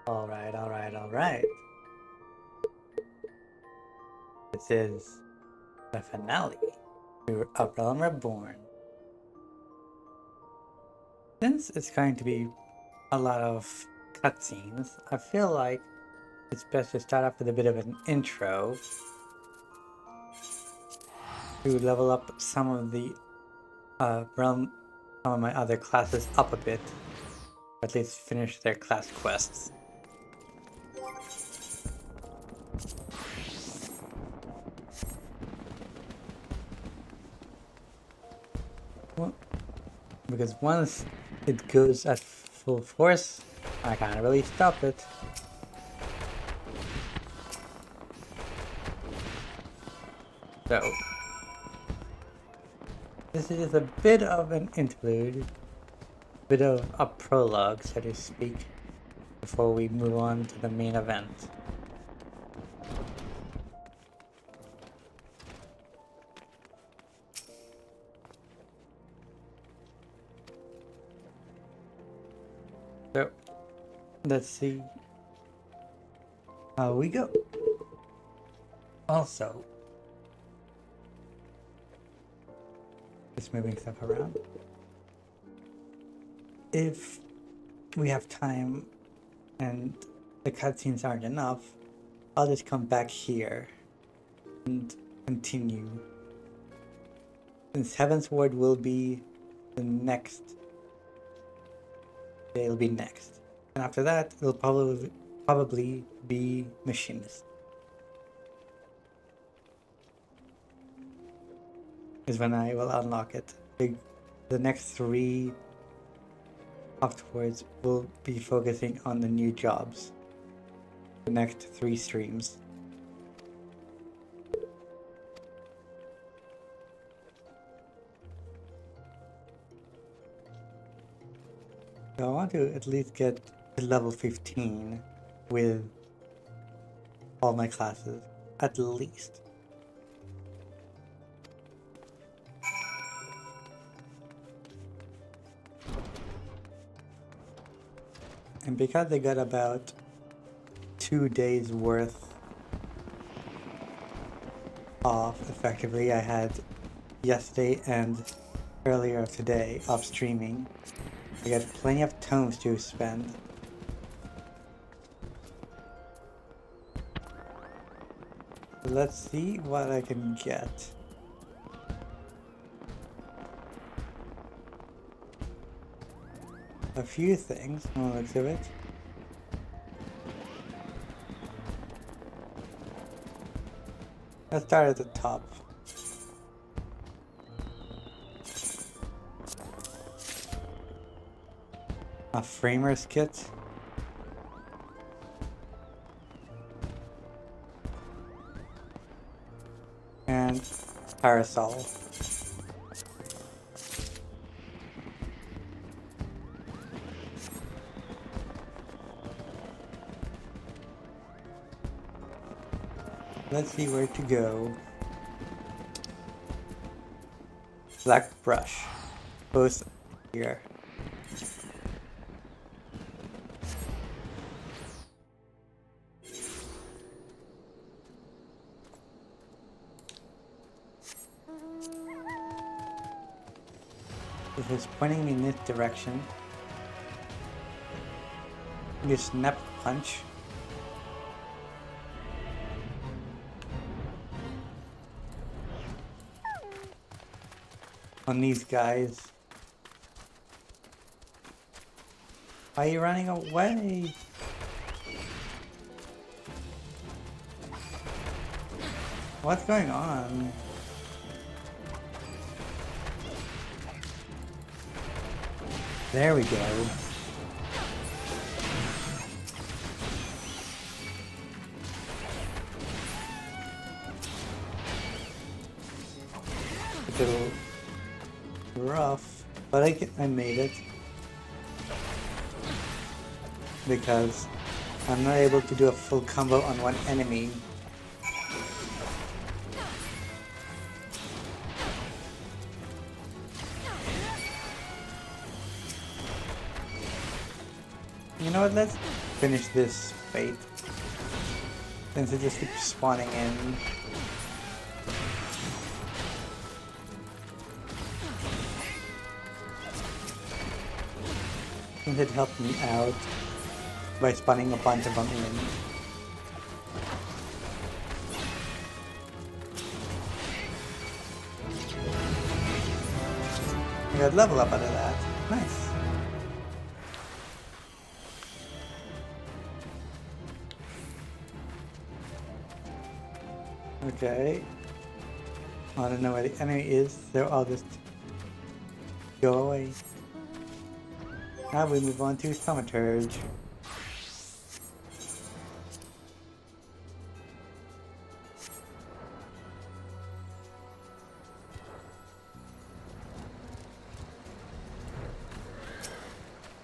Alright. This is the finale to A Realm Reborn. Since it's going to be a lot of cutscenes, I feel like it's best to start off with a bit of an intro to level up some of the some of my other classes up a bit, or at least finish their class quests. Well, because once it goes at full force, I can't really stop it. So, this is just a bit of an interlude, a bit of a prologue, so to speak, before we move on to the main event. So, let's see how we go. Also, just moving stuff around. If we have time and the cutscenes aren't enough, I'll just come back here and continue. Since Heavensward will be the next, it'll be next, and after that it'll probably be Machinist. Is when I will unlock it. The next 3 afterwards will be focusing on the new jobs. The next 3 streams. So I want to at least get to level 15 with all my classes, at least. And because I got about 2 days worth off, effectively, I had yesterday and earlier today off streaming. I got plenty of tomes to spend. Let's see what I can get. A few things on the looks of it. Let's start at the top. A framer's kit. And parasol. Let's see where to go. Black brush. Both here. If it's pointing me in this direction, you snap punch. On these guys. Why are you running away? What's going on? There we go. A little rough, but I made it. Because I'm not able to do a full combo on one enemy. You know what, let's finish this fight. Since it just keeps spawning in. Since it helped me out by spawning a bunch of them in. I got level up out of that. Nice. Okay. I don't know where the enemy is, so I'll just go away. Now we move on to Thaumaturge.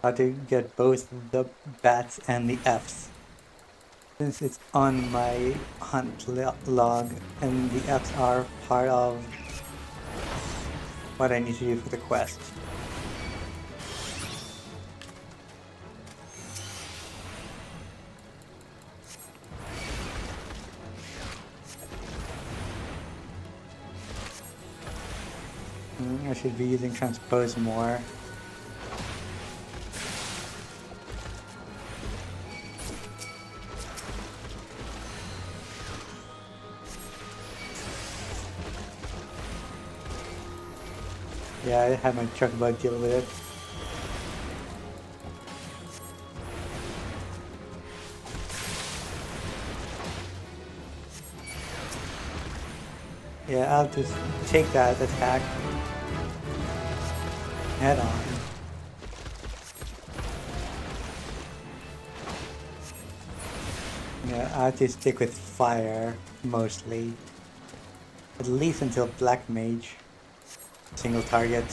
How to get both the bats and the Fs. Since it's on my hunt log, and the Fs are part of what I need to do for the quest. I should be using transpose more. Yeah, I had my chocobo deal with it. Yeah, I'll just take that attack head on. Yeah, I'll just stick with fire mostly. At least until Black Mage. Single target.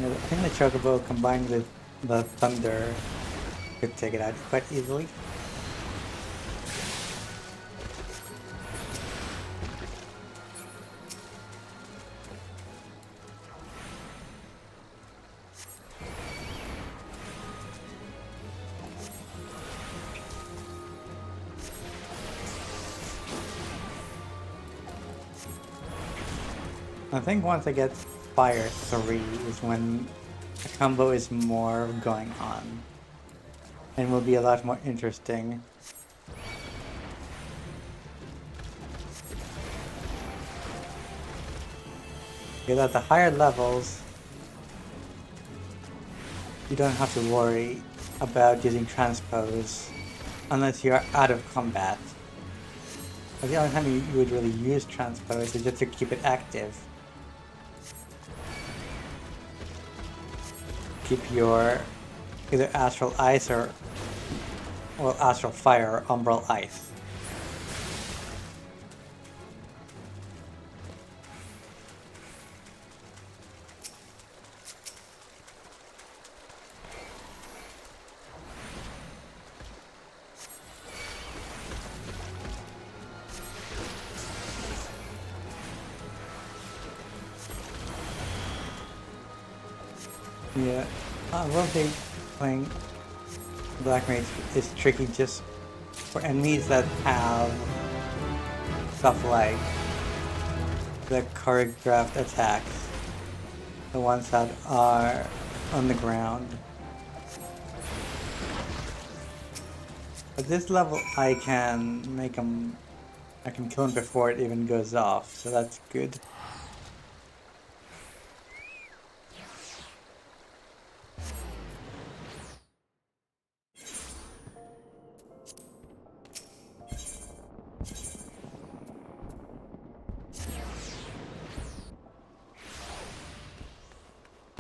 Yeah, I think the chocobo combined with the thunder could take it out quite easily. I think once I get Fire 3 is when the combo is more going on. And will be a lot more interesting. Because at the higher levels, you don't have to worry about using transpose unless you're out of combat. But the only time you would really use transpose is just to keep it active. Keep your either astral ice or well, astral fire or umbral ice. Yeah, I will think playing Black Mage is tricky just for enemies that have stuff like the choreographed attacks, the ones that are on the ground. At this level I can make them, I can kill him before it even goes off, so that's good.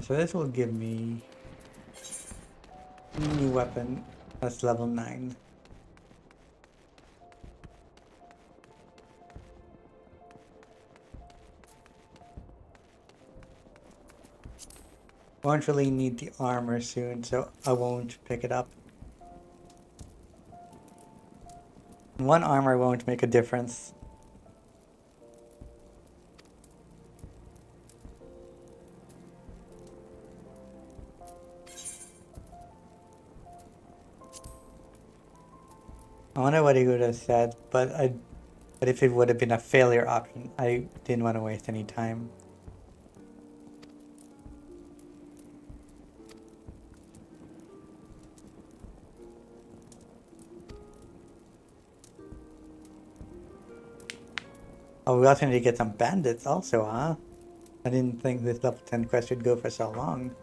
So this will give me a new weapon that's level 9. Won't really need the armor soon, so I won't pick it up. One armor won't make a difference. I wonder what he would have said, but if it would have been a failure option, I didn't want to waste any time. Oh, we also need to get some bandits also, huh? I didn't think this level 10 quest would go for so long.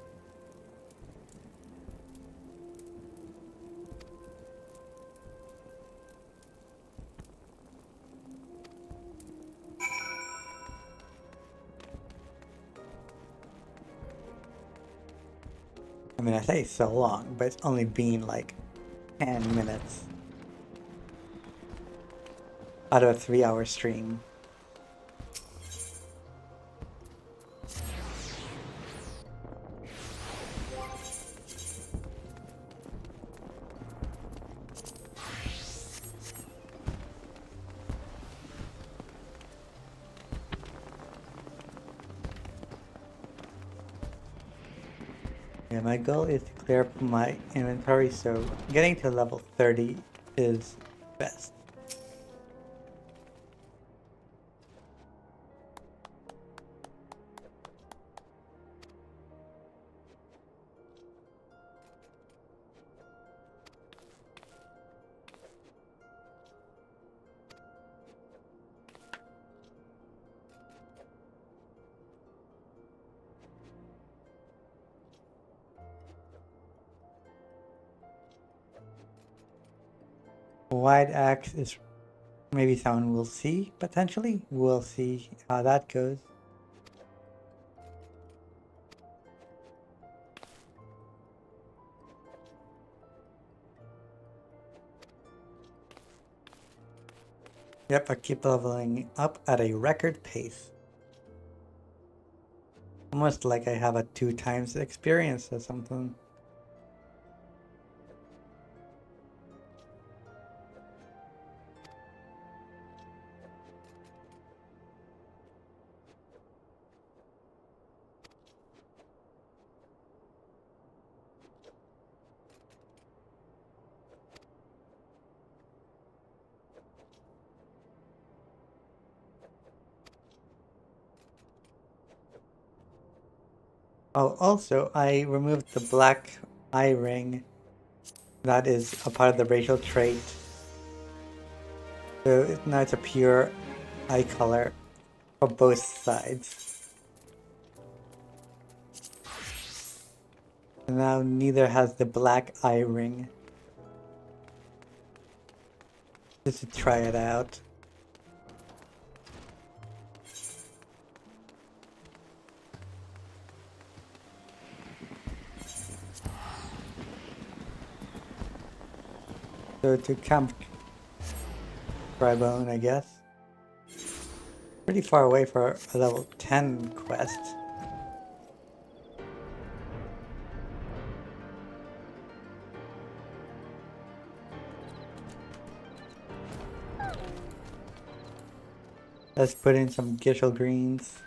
I mean, I say so long, but it's only been like 10 minutes out of a 3-hour stream. Yeah, my goal is to clear up my inventory, so getting to level 30 is best. Wide axe is maybe someone will see, potentially. We'll see how that goes. Yep, I keep leveling up at a record pace. Almost like I have a 2 times experience or something. Oh, also, I removed the black eye ring. That is a part of the racial trait. So now it's a pure eye color for both sides. And now neither has the black eye ring. Just to try it out. So to camp Tribone, I guess. Pretty far away for a level 10 quest. Let's put in some Gishel greens.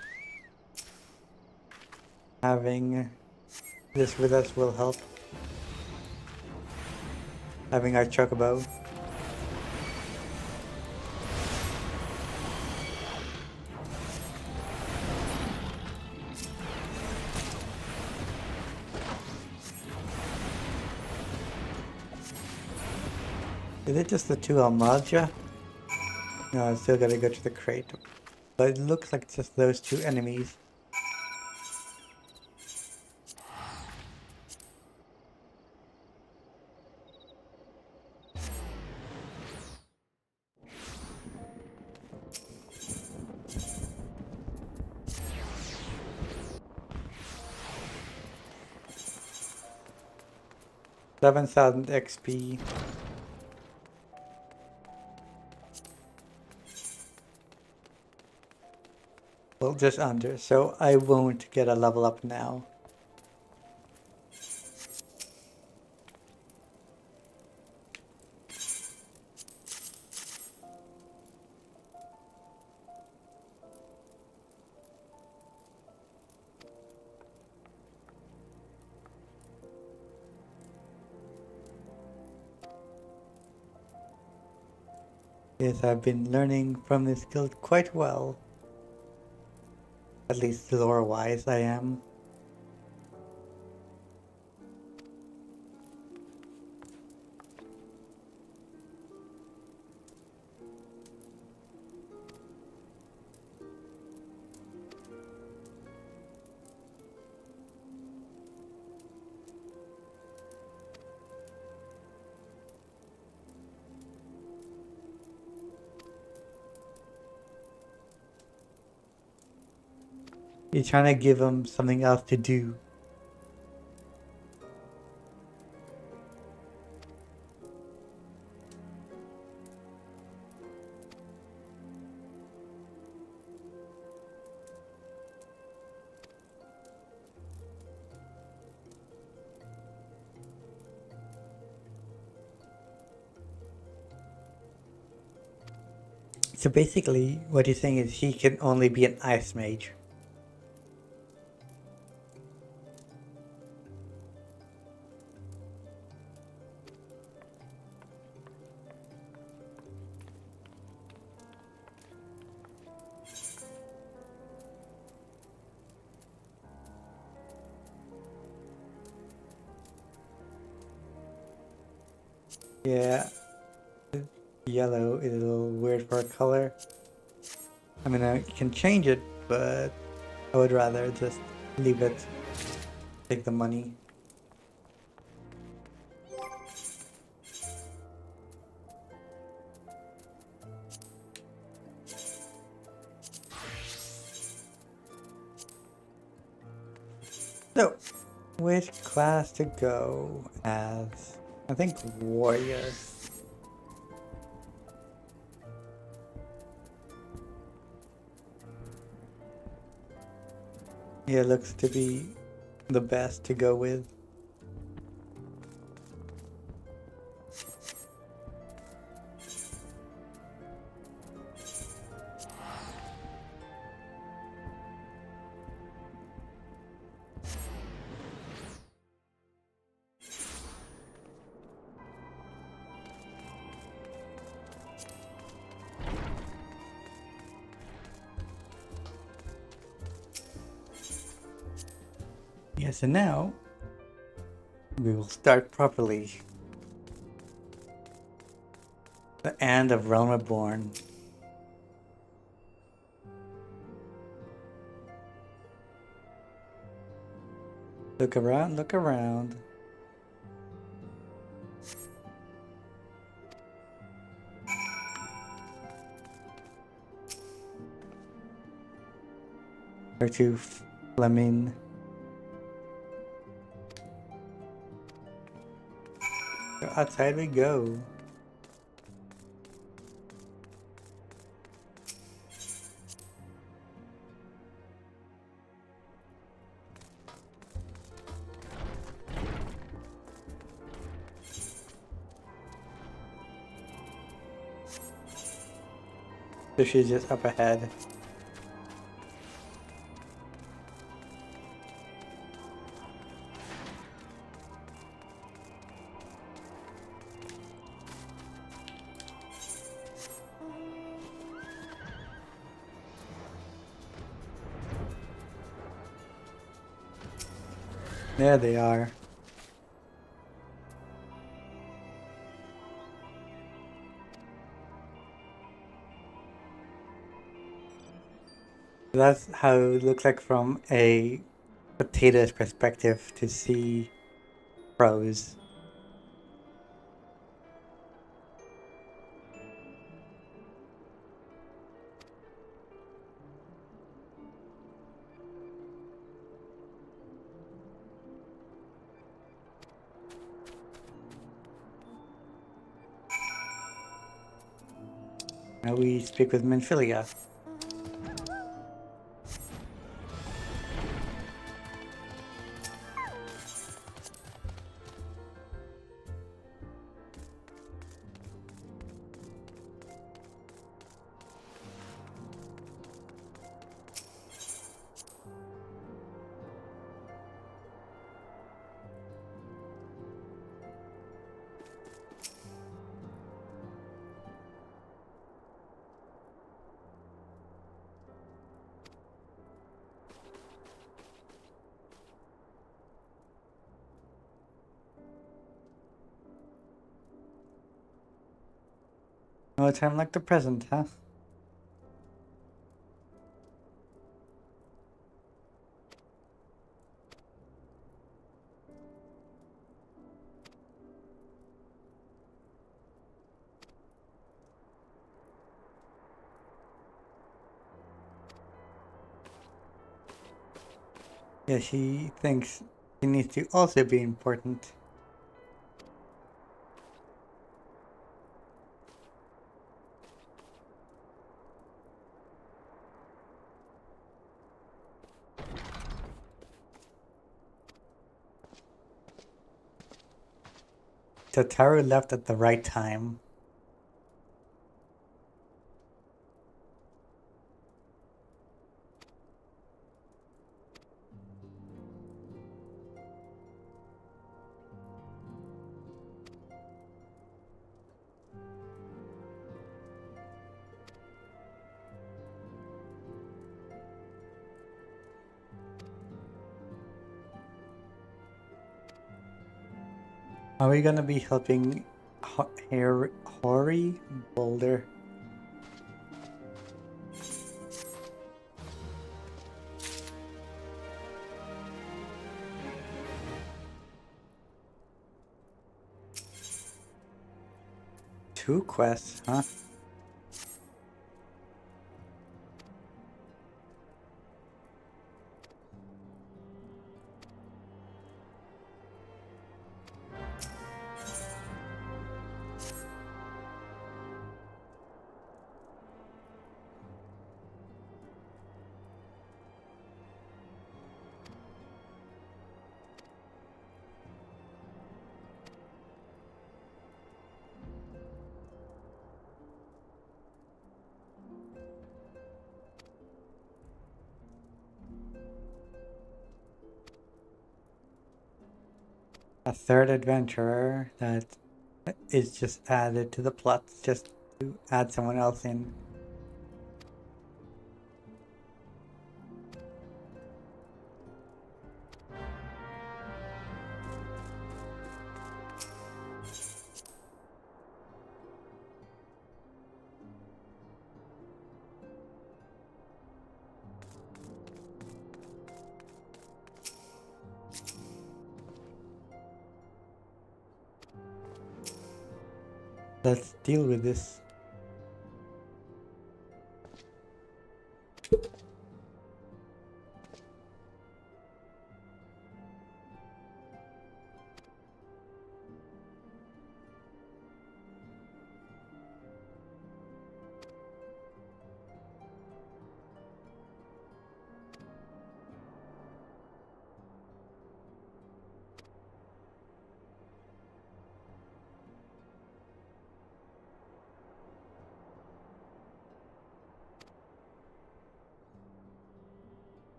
Having this with us will help. Having our chocobo. Is it just the 2 Almadja? No, I still gotta go to the crate. But it looks like just those 2 enemies. $7,000 XP. Well, just under, so I won't get a level up now. Yes, I've been learning from this guild quite well. At least lore-wise, I am. You're trying to give them something else to do. So basically, what you're saying is he can only be an ice mage. Yeah, yellow is a little weird for a color. I mean, I can change it, but I would rather just leave it, take the money. So, which class to go as? I think warrior. Yeah, looks to be the best to go with. Yes, and now we will start properly. The end of Realm Reborn. Look around, look around. Or to Fleming. Outside we go. So she's just up ahead. There they are. That's how it looks like from a potato's perspective to see pros. Now we speak with Menphilia. No time like the present, huh? Yeah, she thinks she needs to also be important. Tataru left at the right time. Are we gonna be helping Hori Boulder? Two quests, huh? A third adventurer that is just added to the plot, just to add someone else in. Let's deal with this.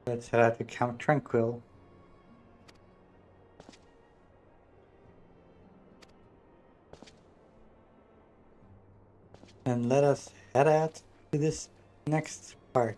Let's head out to Camp Tranquil. And let us head out to this next part.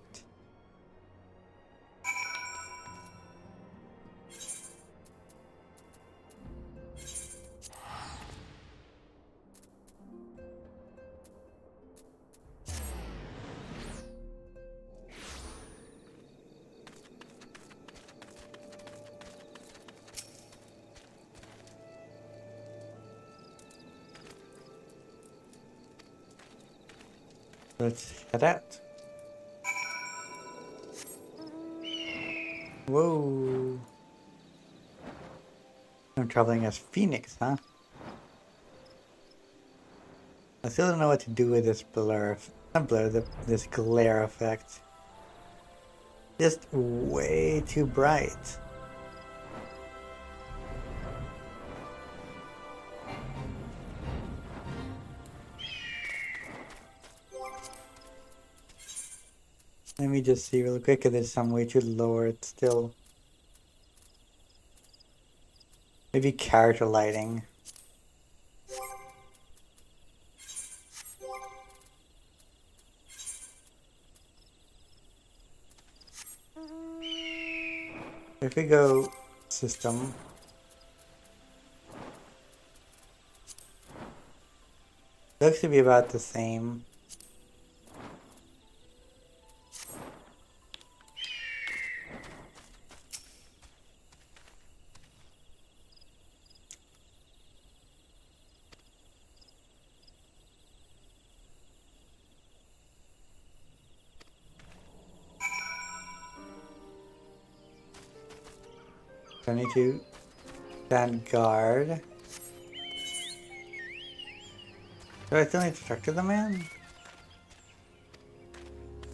Let's head out. Whoa. I'm traveling as Phoenix, huh? I still don't know what to do with this blur. Not blur, this glare effect. Just way too bright. Let me just see real quick if there's some way to lower it still. Maybe character lighting. If we go system, Looks to be about the same. So I need to stand guard. Do I still need to talk to the man?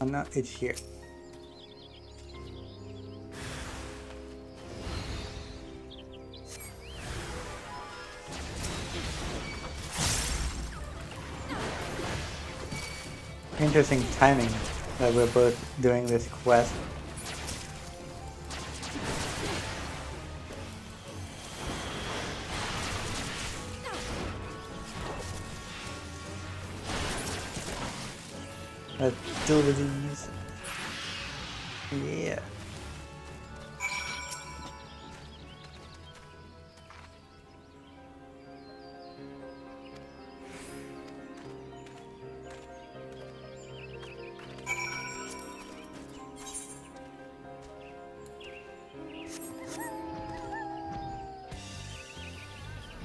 Oh no, it's here. Interesting timing that we're both doing this quest. Let's do these. Yeah.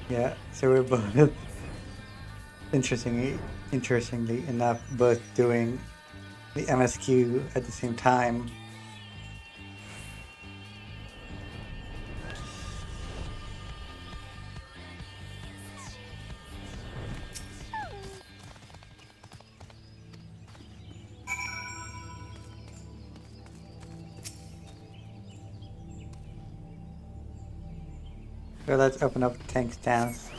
Yeah, so we're both interestingly enough both doing the MSQ at the same time. So let's open up tank stance.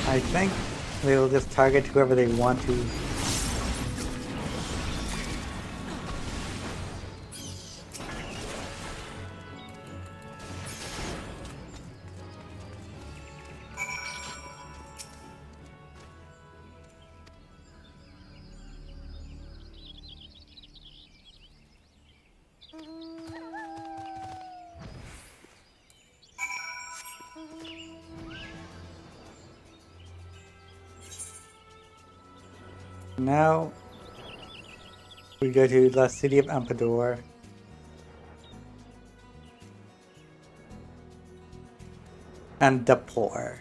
I think they will just target whoever they want to. Now we go to the city of Ampador. And the poor.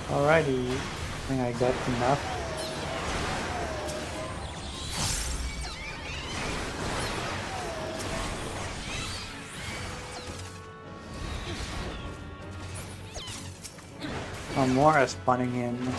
Alrighty, I think I got enough. Oh, more are spawning in.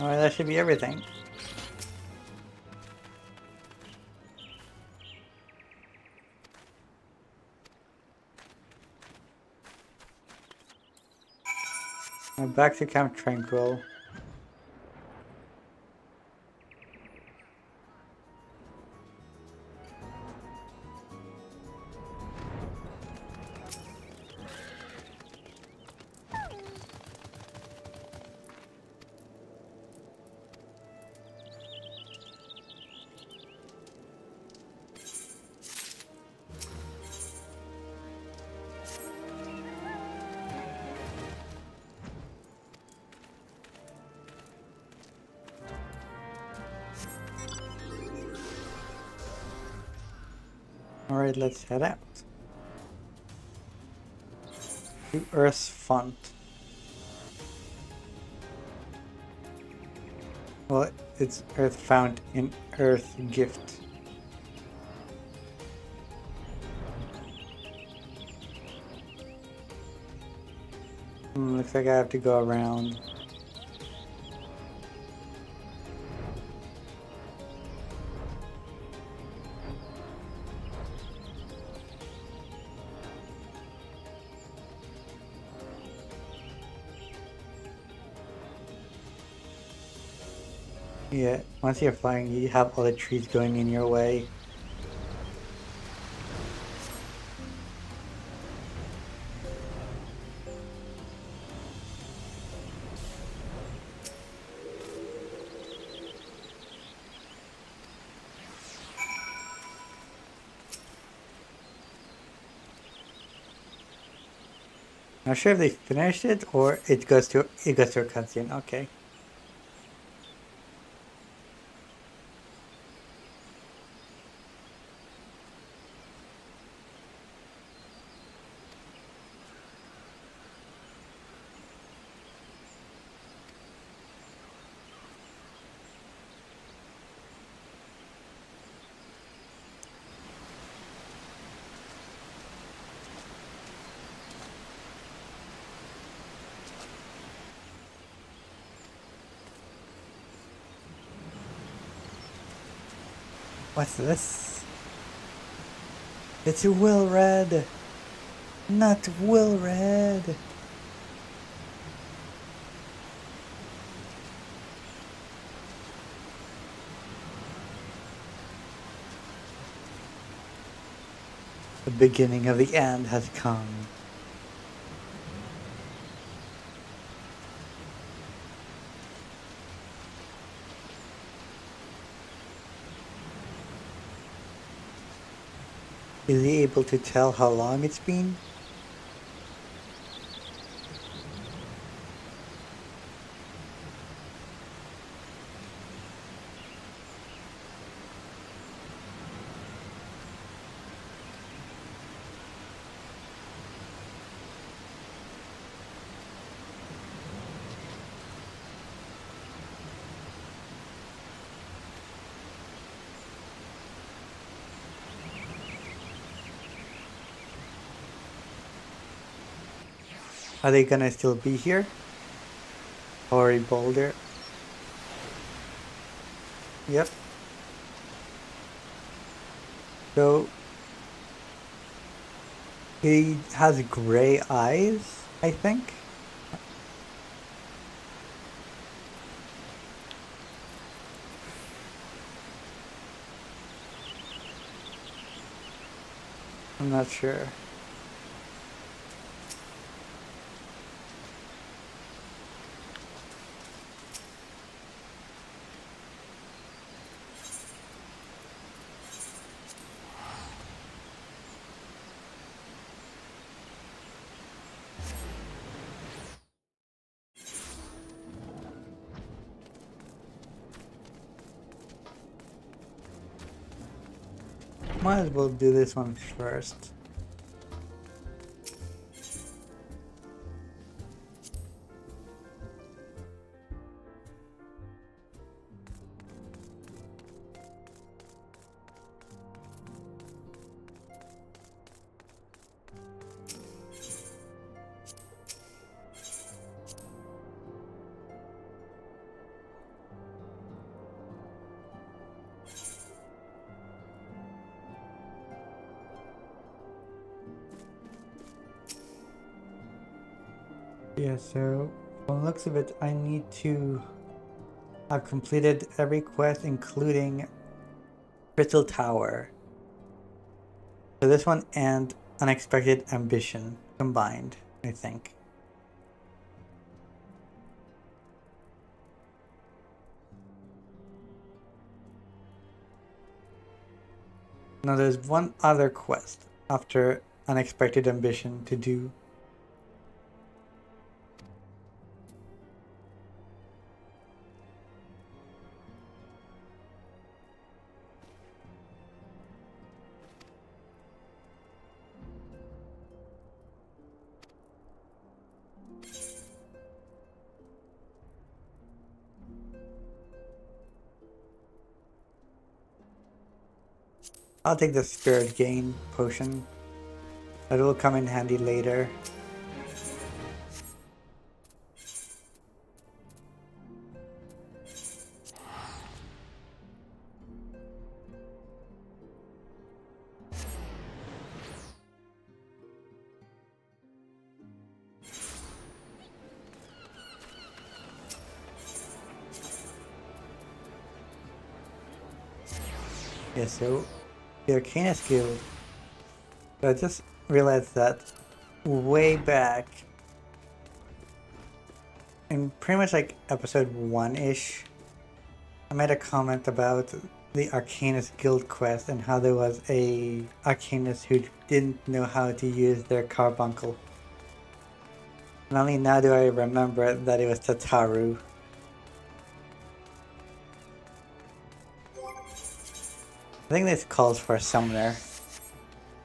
Alright, that should be everything. Now back to Camp Tranquil. Alright, let's head out. To Earth's Font. Well, it's Earth Fount in Earth Gift. Looks like I have to go around. Yeah, once you're flying, you have all the trees going in your way. Not sure if they finished it or it goes to a cutscene. Okay. What's this? It's a will red, not will red. The beginning of the end has come. Is he able to tell how long it's been? Are they gonna still be here? Or a boulder? Yep. So he has gray eyes, I think. I'm not sure. Might as well do this one first. Yeah, so from the looks of it, I need to have completed every quest, including Crystal Tower. So this one and Unexpected Ambition combined, I think. Now there's one other quest after Unexpected Ambition to do. I'll take the Spirit Gain potion. That will come in handy later. Yeah, so the Arcana skill. I just realized that way back in pretty much like episode 1-ish, I made a comment about the Arcanist guild quest and how there was a Arcanist who didn't know how to use their carbuncle. And only now do I remember that it was Tataru. I think this calls for a summoner.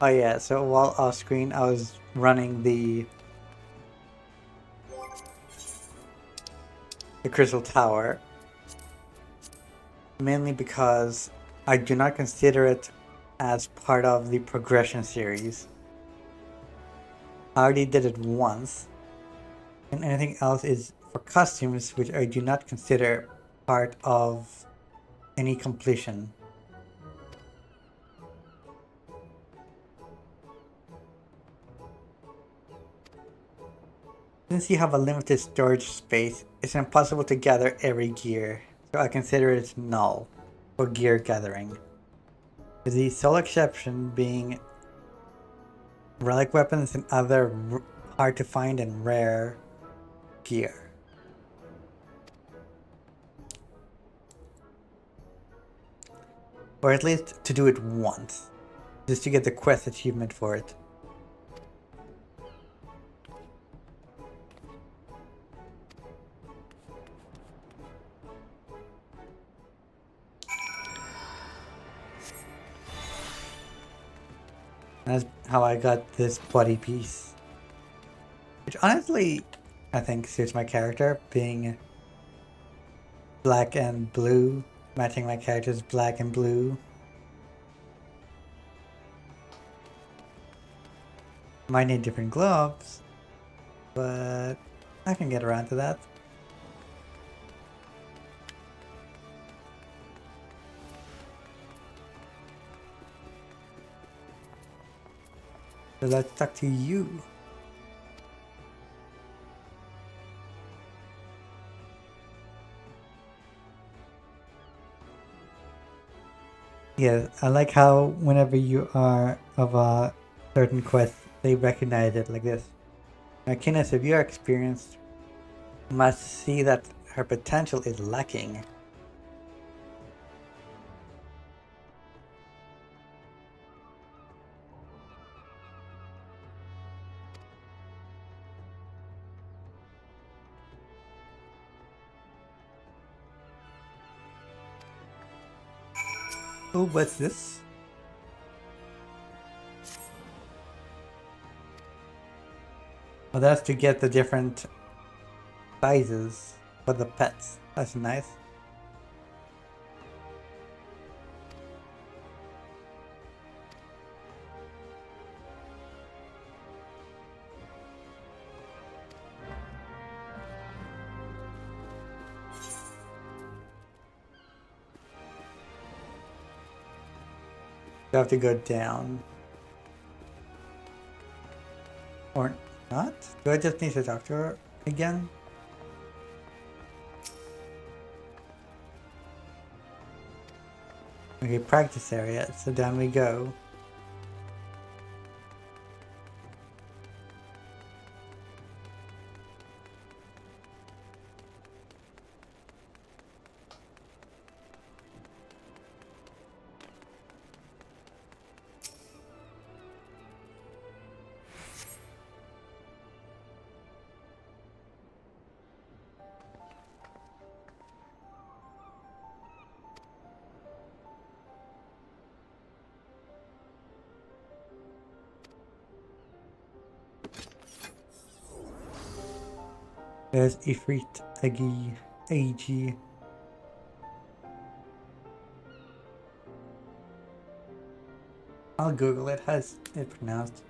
Oh yeah, so while off screen I was running the Crystal Tower. Mainly because I do not consider it as part of the progression series. I already did it once. And anything else is for costumes, which I do not consider part of any completion. Since you have a limited storage space, it's impossible to gather every gear, so I consider it null for gear gathering. With the sole exception being relic weapons and other hard to find and rare gear. Or at least to do it once, just to get the quest achievement for it. That's how I got this body piece. Which honestly, I think suits my character, being black and blue, matching my character's black and blue. Might need different gloves, but I can get around to that. So let's talk to you. Yeah, I like how whenever you are of a certain quest, they recognize it like this. Now, Kines, if you are experienced, must see that her potential is lacking. Oh, what's this? Well, that's to get the different sizes for the pets. That's nice. You have to go down. Or not? Do I just need to talk to her again? Okay, practice area. So down we go. There's Ifrit, Agi, Ag. I'll Google it. How's it pronounced?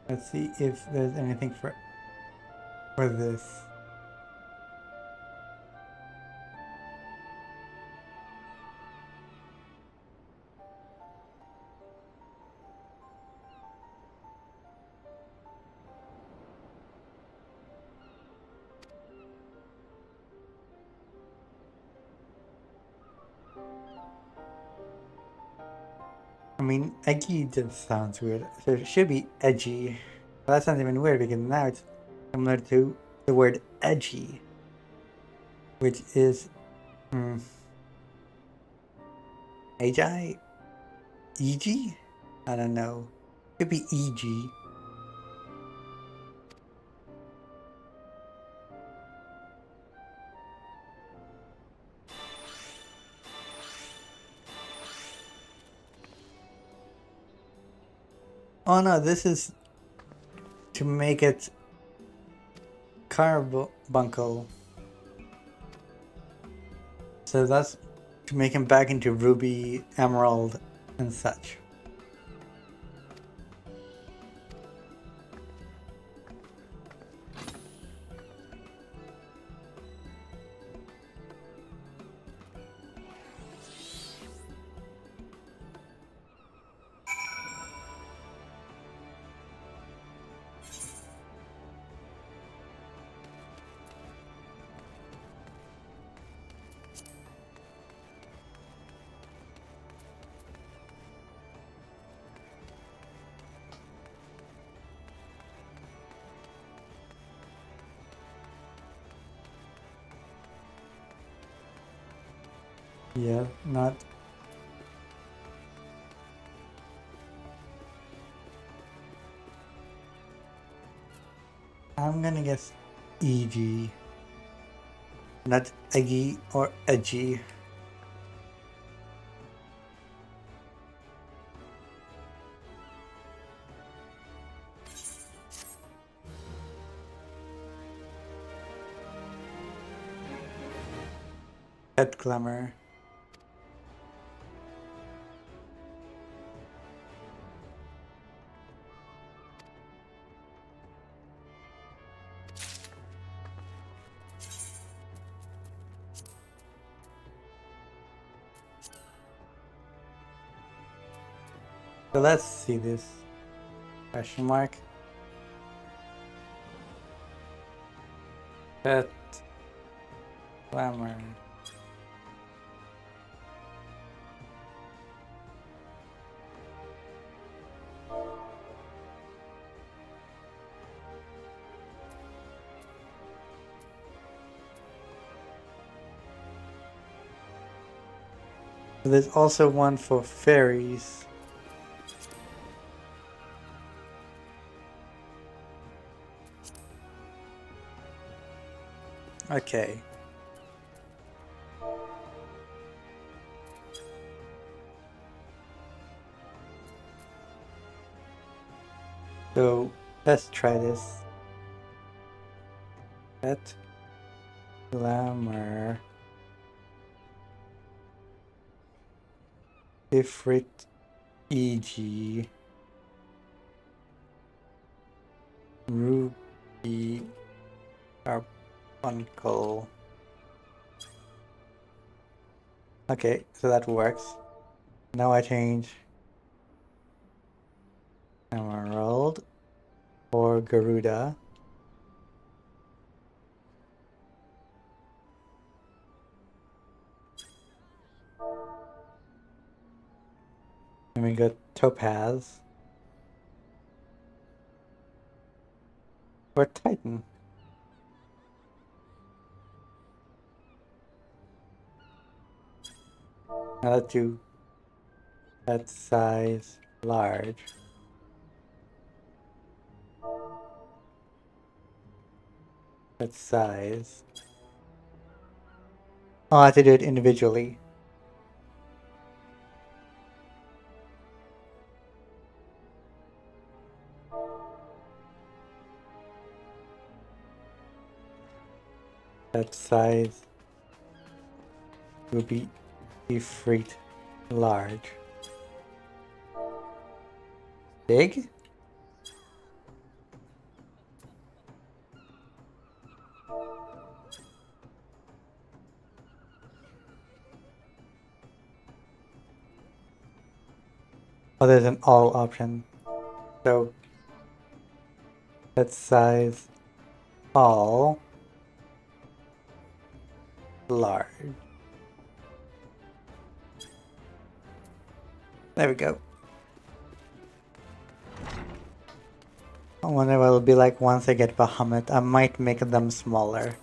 Let's see if there's anything for this. I mean, eggy just sounds weird, so it should be edgy. Well, that sounds even weird because now it's similar to the word edgy, which is agi? EG? I don't know. Could be EG. Oh no, this is to make it carbuncle. So that's to make him back into ruby, emerald, and such. Yeah, not. I'm gonna guess EG. Not eggy or edgy. Pet glamour. So let's see this. Question mark. Pet glamour. There's also one for fairies. Okay. So let's try this. Pet glamour. Ifrit EG. Ruby carbuncle. Okay, so that works. Now I change emerald or Garuda. And we got topaz or titan. Now let's do that size large. That size. Oh, I have to do it individually. That size will be freight large. Big? Oh, there's an all option. So that size all large. There we go. I wonder what it'll be like once I get Bahamut. I might make them smaller.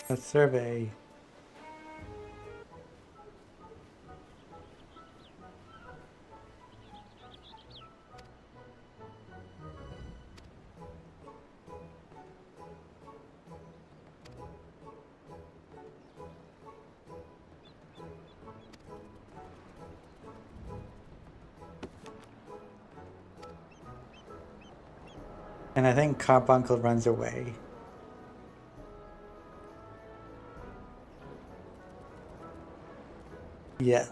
Let's survey. And I think Carbuncle runs away. Yeah.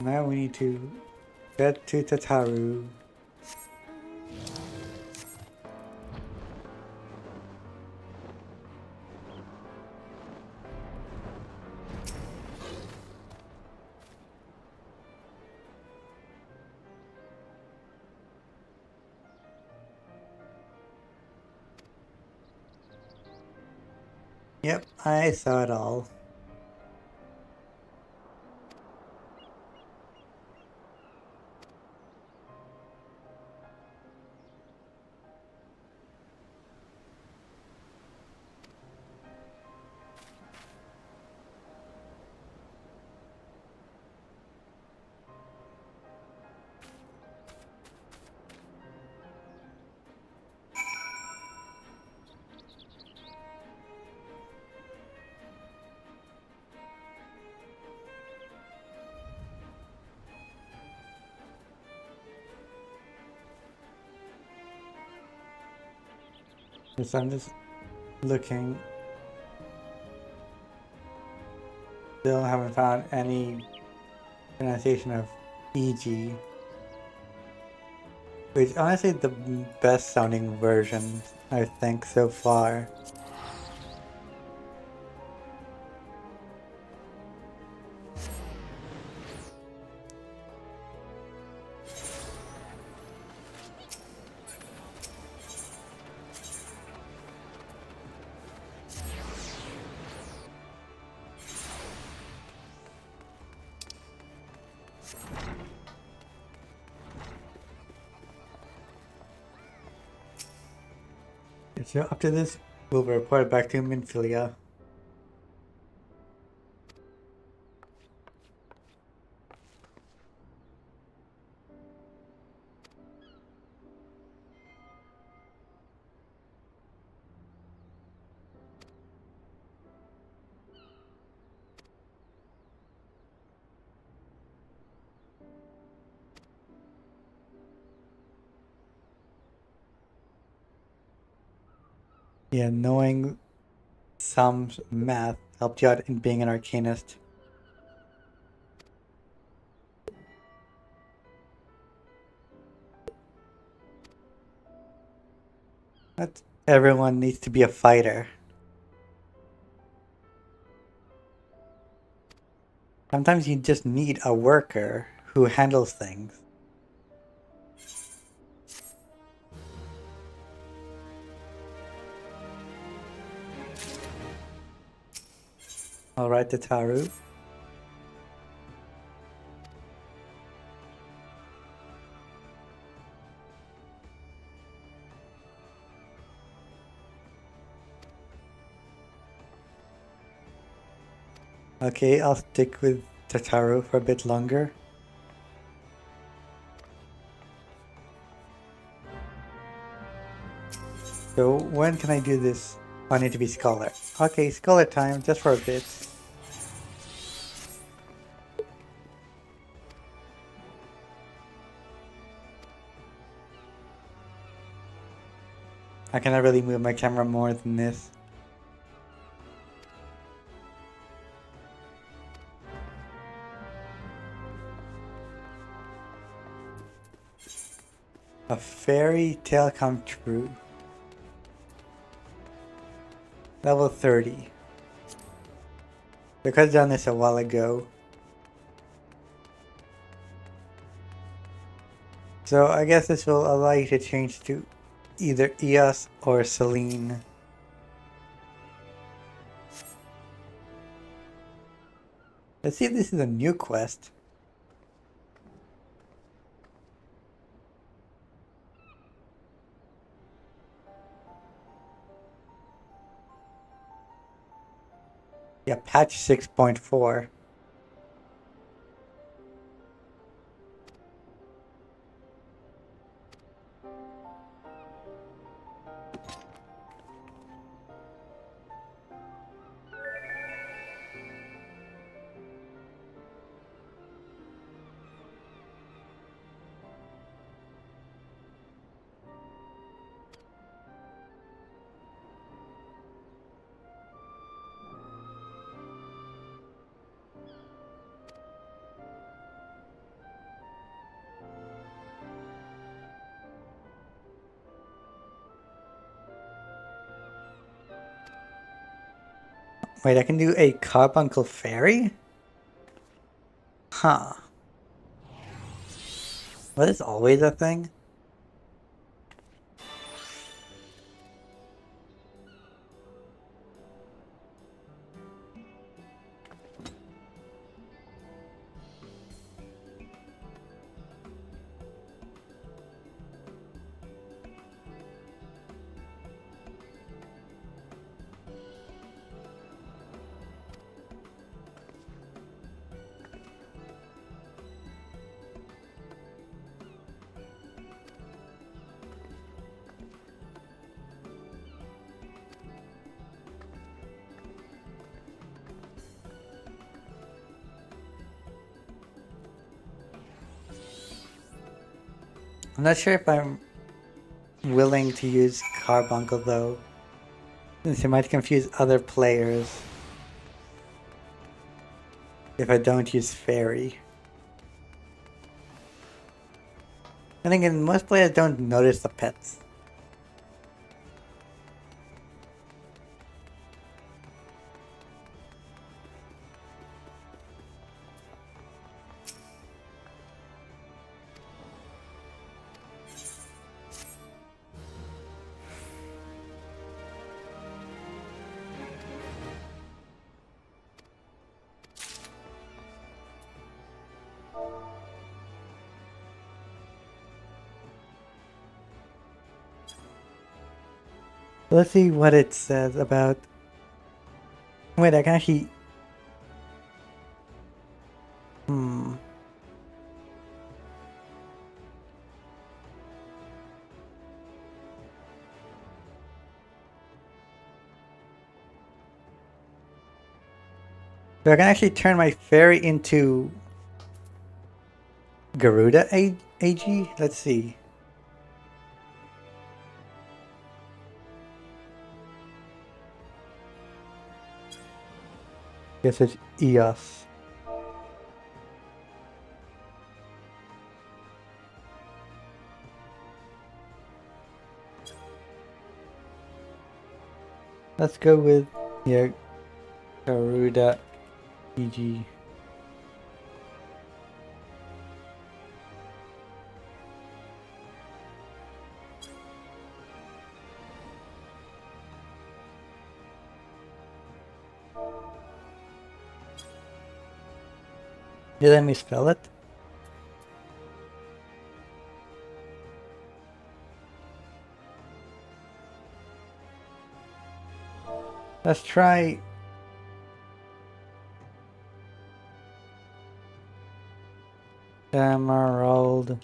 Now we need to get to Tataru. Yep, I saw it all. So I'm just looking. Still haven't found any pronunciation of EG. Which is honestly the best sounding version, I think, so far. So after this, we'll report back to Minfilia. Yeah, knowing some math helped you out in being an arcanist. Not everyone needs to be a fighter. Sometimes you just need a worker who handles things. Alright, Tataru. Okay, I'll stick with Tataru for a bit longer. So when can I do this? I need to be Scholar. Okay, Scholar time, just for a bit. I cannot really move my camera more than this. A fairy tale come true. Level 30. Because I've done this a while ago. So I guess this will allow you to change to either Eos or Celine. Let's see if this is a new quest. Yeah, patch 6.4. Wait, I can do a carbuncle fairy? Huh. Was this always a thing? I'm not sure if I'm willing to use carbuncle though, since it might confuse other players if I don't use fairy. I think most players don't notice the pets. Let's see what it says about... Wait, I can actually... So I can actually turn my fairy into Garuda AG? Let's see. Guess it's EOS. Let's go with, yeah, Garuda EG. Did I misspell it? Let's try Emerald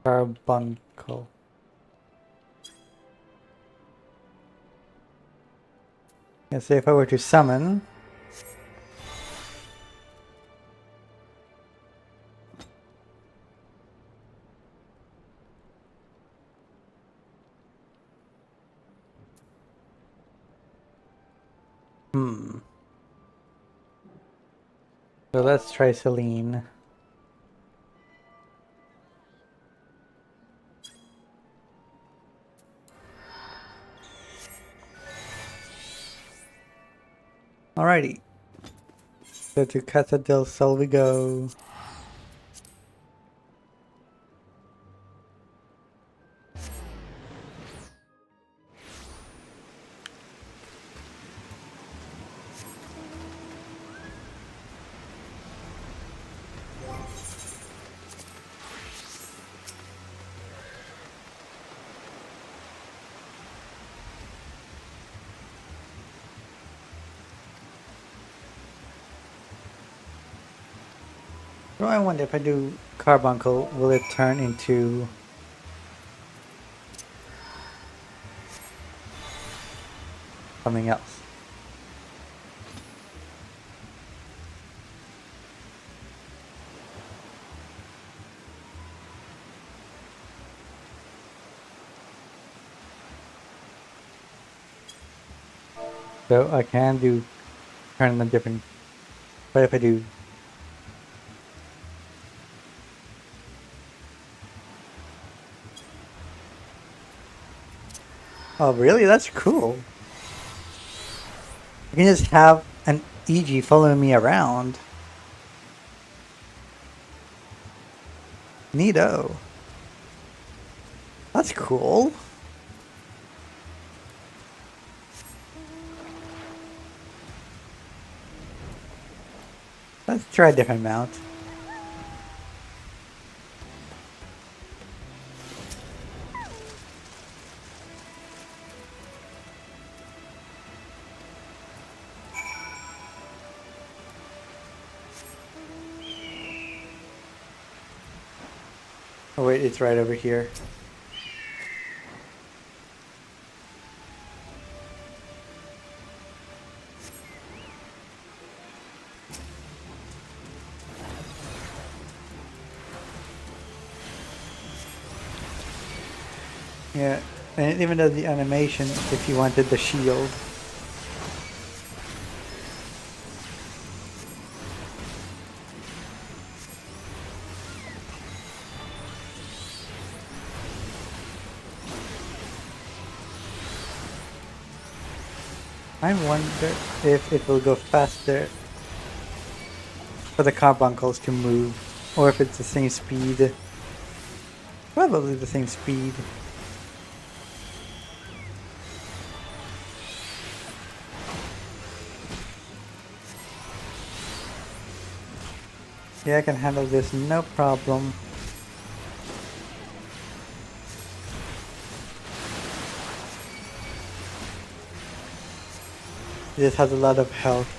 Carbuncle. Let's say if I were to summon, so let's try Celine. Alrighty. So to Casa del Sol we go. So I wonder if I do Carbuncle, will it turn into something else? So I can do turn them different. What if I do? Oh really? That's cool. I can just have an EG following me around. Neato. That's cool. Let's try a different mount. Oh wait, it's right over here. Yeah, and it even does the animation if you wanted the shield. I wonder if it will go faster for the carbuncles to move, or if it's the same speed. Probably the same speed. Yeah, I can handle this no problem. This has a lot of health.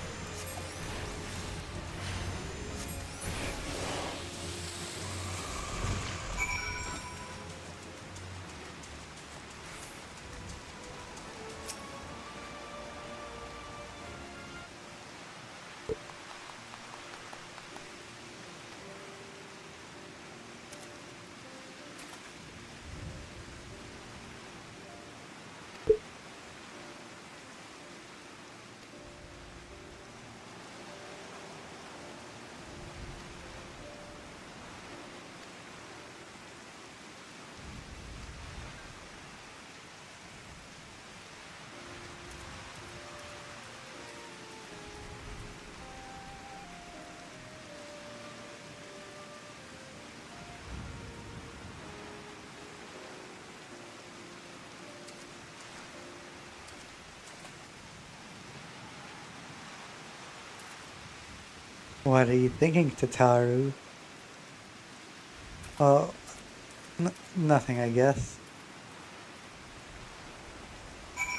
What are you thinking, Tataru? Oh, nothing, I guess.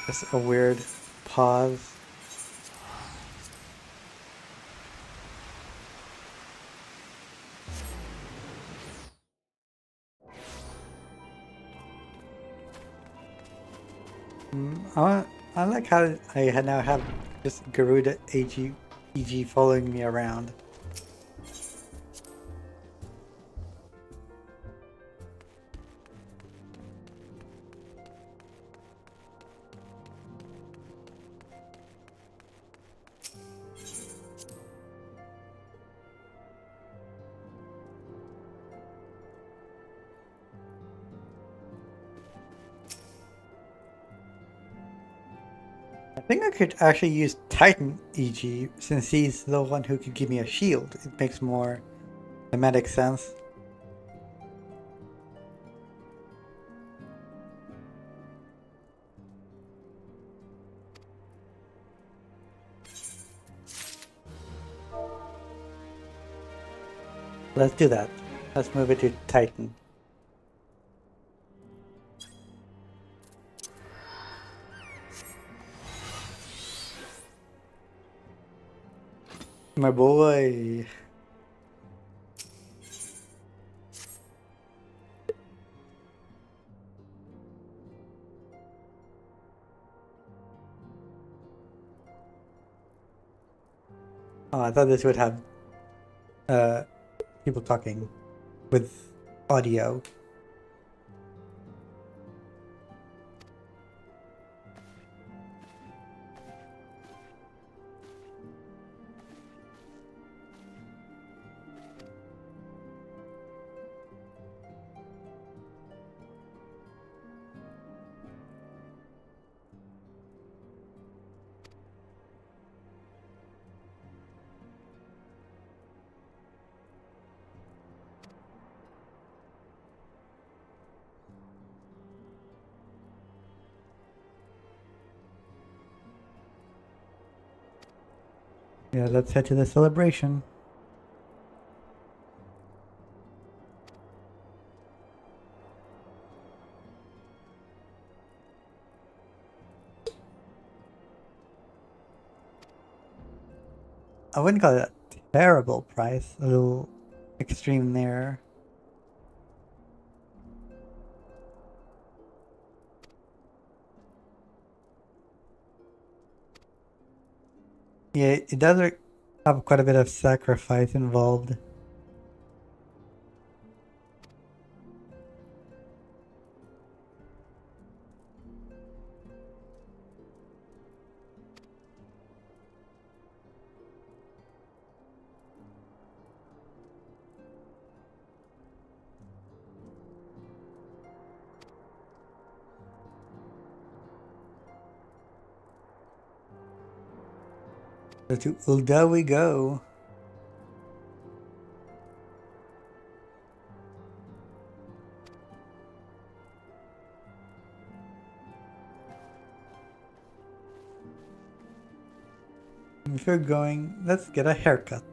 Just a weird pause. I like how now have just Garuda EG following me around. I think I could actually use Titan EG since he's the one who could give me a shield. It makes more thematic sense. Let's do that. Let's move it to Titan. My boy. Oh, I thought this would have people talking with audio. Yeah, let's head to the celebration. I wouldn't call it a terrible price, a little extreme there. Yeah, it does have quite a bit of sacrifice involved. So to Ulda we go. If you're going, let's get a haircut.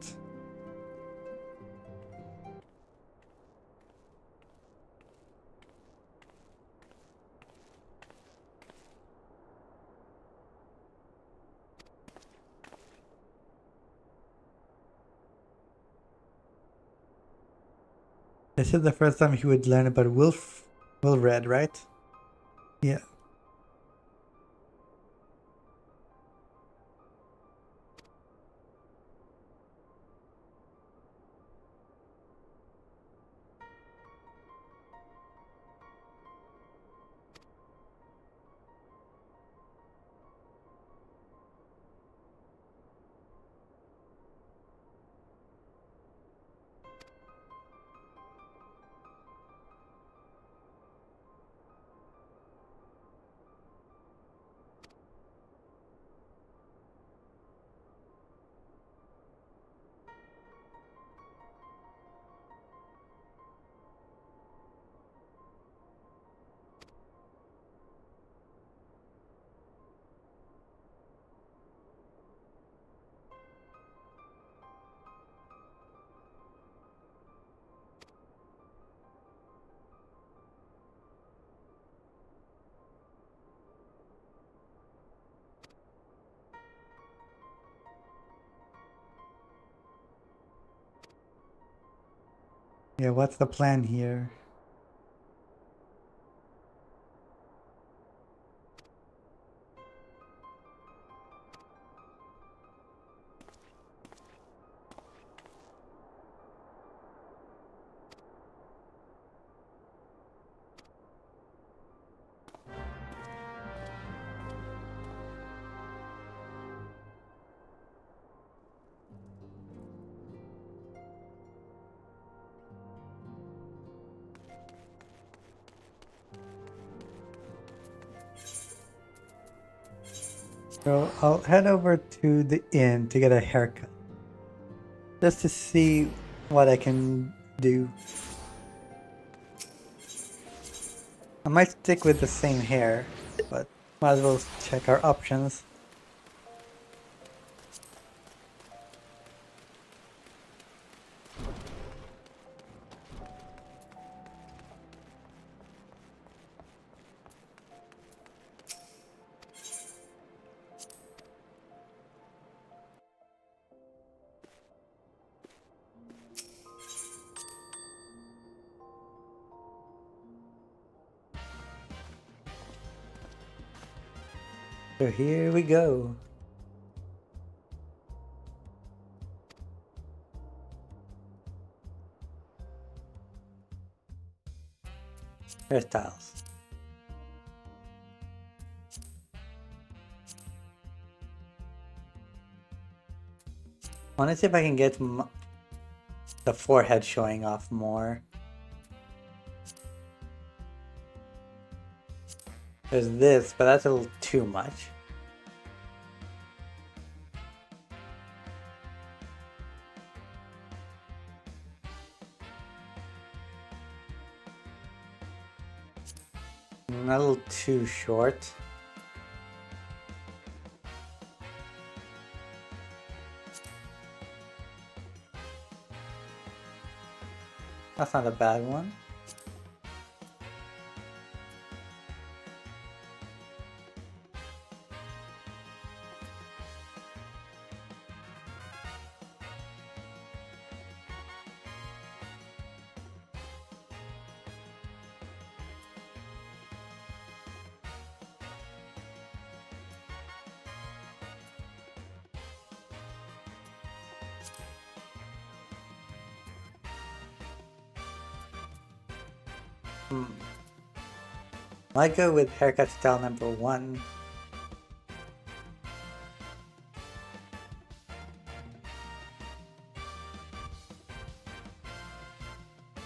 This is the first time he would learn about Wilred, right? Yeah. Yeah, what's the plan here? So I'll head over to the inn to get a haircut. Just to see what I can do. I might stick with the same hair, but might as well check our options. So here we go. Hairstyles. I want to see if I can get the forehead showing off more. There's this, but that's a little too much. A little too short. That's not a bad one. Might go with haircut style number 1.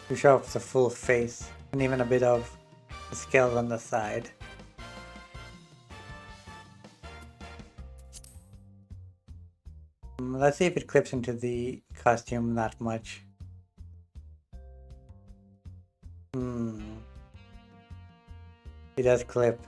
To show off the full face and even a bit of the scales on the side. Let's see if it clips into the costume that much. It does clip.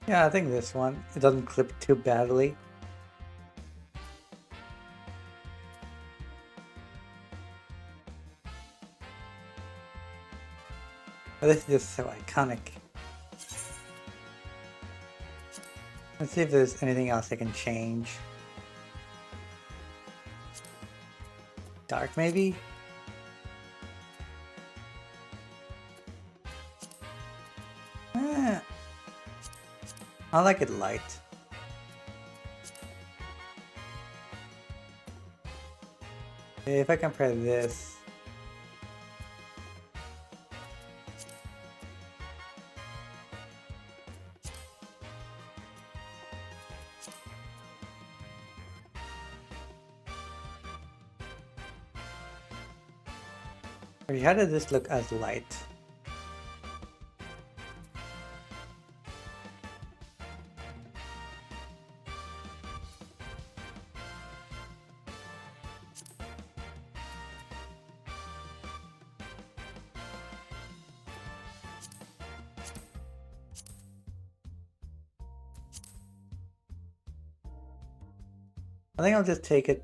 Yeah, I think this one. It doesn't clip too badly. But this is just so iconic. Let's see if there's anything else I can change. Dark, maybe? I like it light. If I compare this. How does this look as light? I think I'll just take it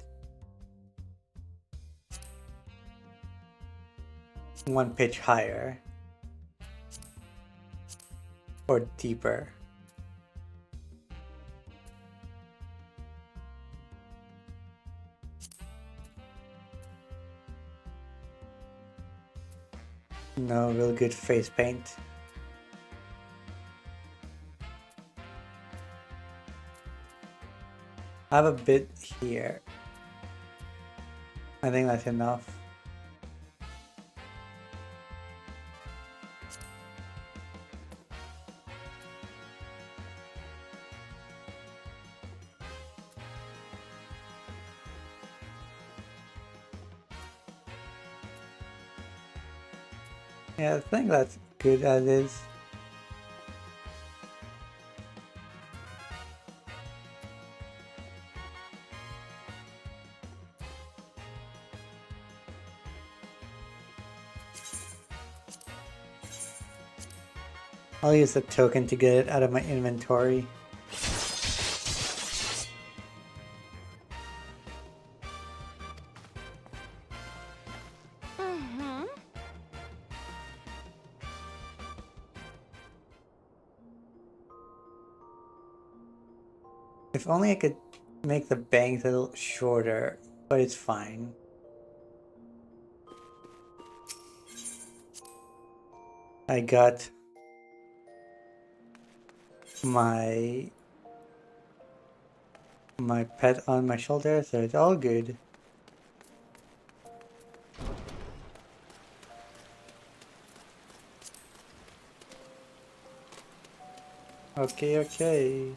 one pitch higher or deeper. No real good face paint. I have a bit here. I think that's enough. Yeah, I think that's good as is. I'll use the token to get it out of my inventory. If only I could make the bangs a little shorter, but it's fine. I got my pet on my shoulder, so it's all good. Okay, okay.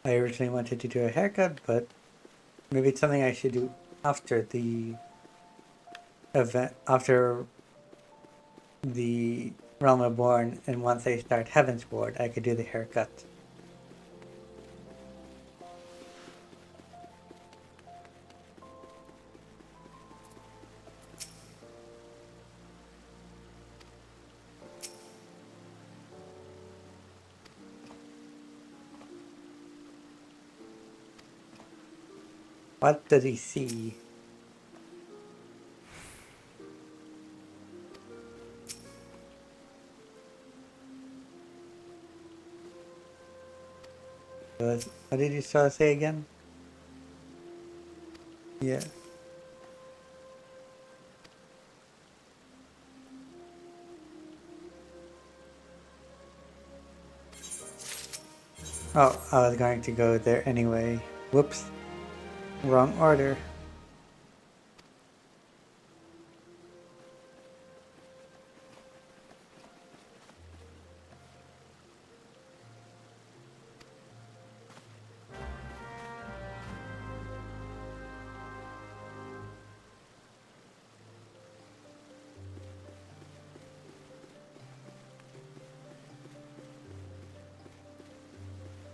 I originally wanted to do a haircut, but maybe it's something I should do after the event, after the Realm Reborn, and once I start Heavensward, I could do the haircut. What does he see? What did you sort of say again? Yeah. Oh, I was going to go there anyway. Whoops. Wrong order.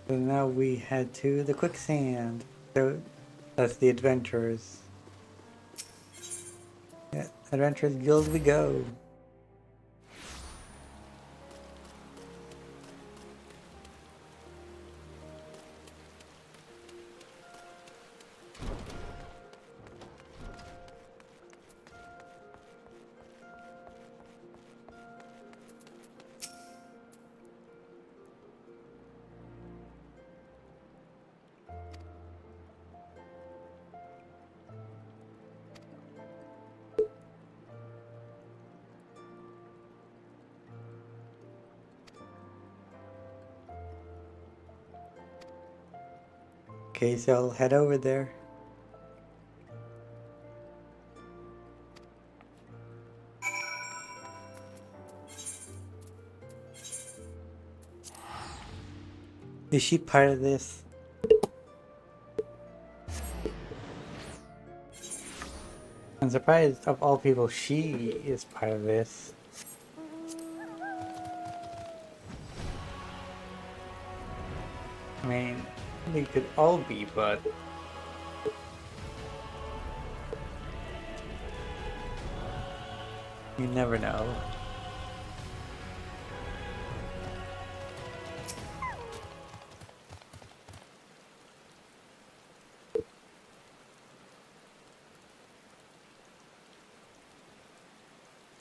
So now we head to the quicksand. So that's the adventurers. Yeah, adventurers guild we go. Okay, so I'll head over there. Is she part of this? I'm surprised of all people she is part of this. I mean, they could all be, but you never know.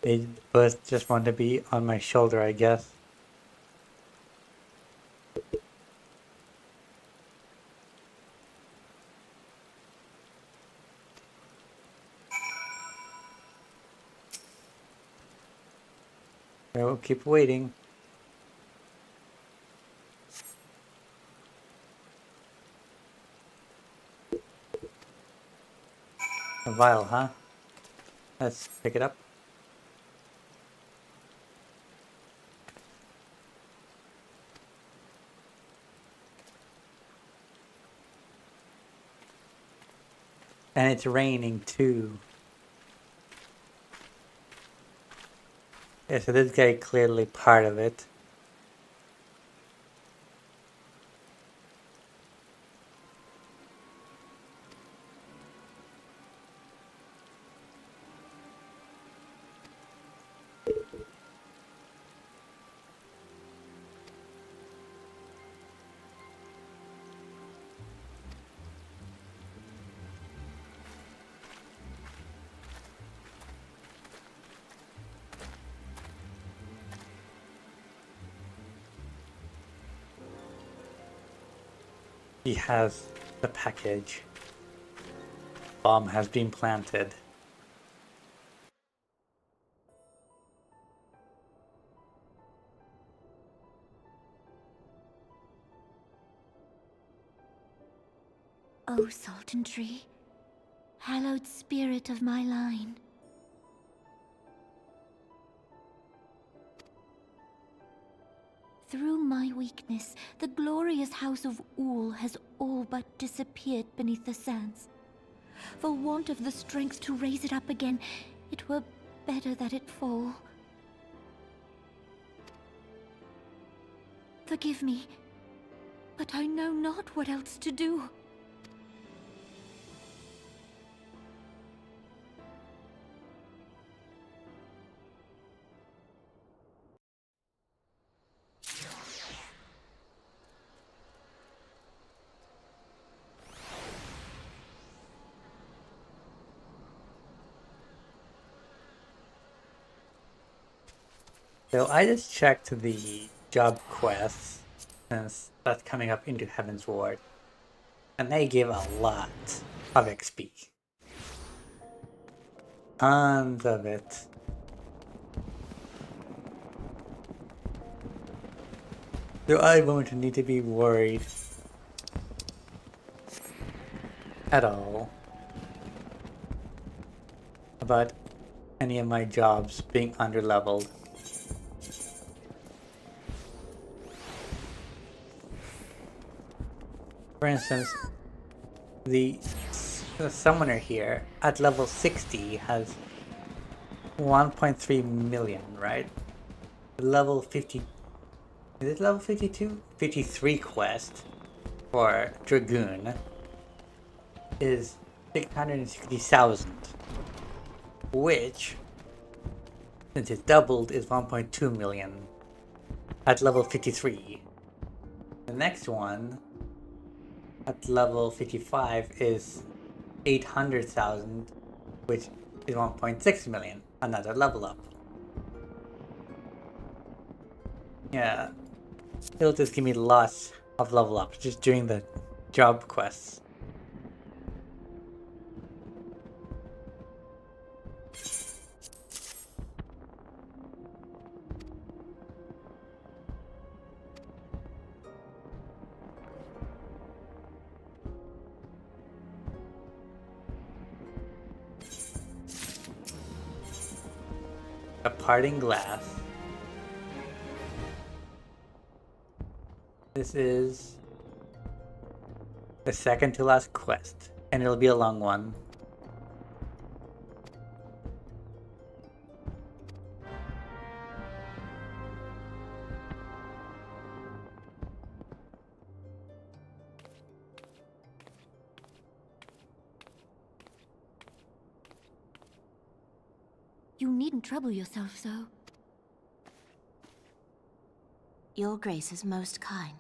They both just want to be on my shoulder, I guess. I will keep waiting. A vial, huh? Let's pick it up. And it's raining too. Yeah, so this guy clearly part of it. He has the package. Bomb has been planted. O Sultan Tree, hallowed spirit of my line. Through my weakness, the glorious house of Ul has all but disappeared beneath the sands. For want of the strength to raise it up again, it were better that it fall. Forgive me, but I know not what else to do. So I just checked the job quests, since that's coming up into Heavensward, and they give a lot of XP. Tons of it. So I won't need to be worried at all about any of my jobs being underleveled. For instance, the summoner here at level 60 has 1.3 million, right? Level 50, is it level 52? 53 quest for Dragoon is 660,000, which, since it's doubled, is 1.2 million at level 53. The next one at level 55 is 800,000, which is 1.6 million, another level up. Yeah, it'll just give me lots of level ups just doing the job quests. A parting glass. This is the second to last quest, and it'll be a long one. You needn't trouble yourself so. Your grace is most kind,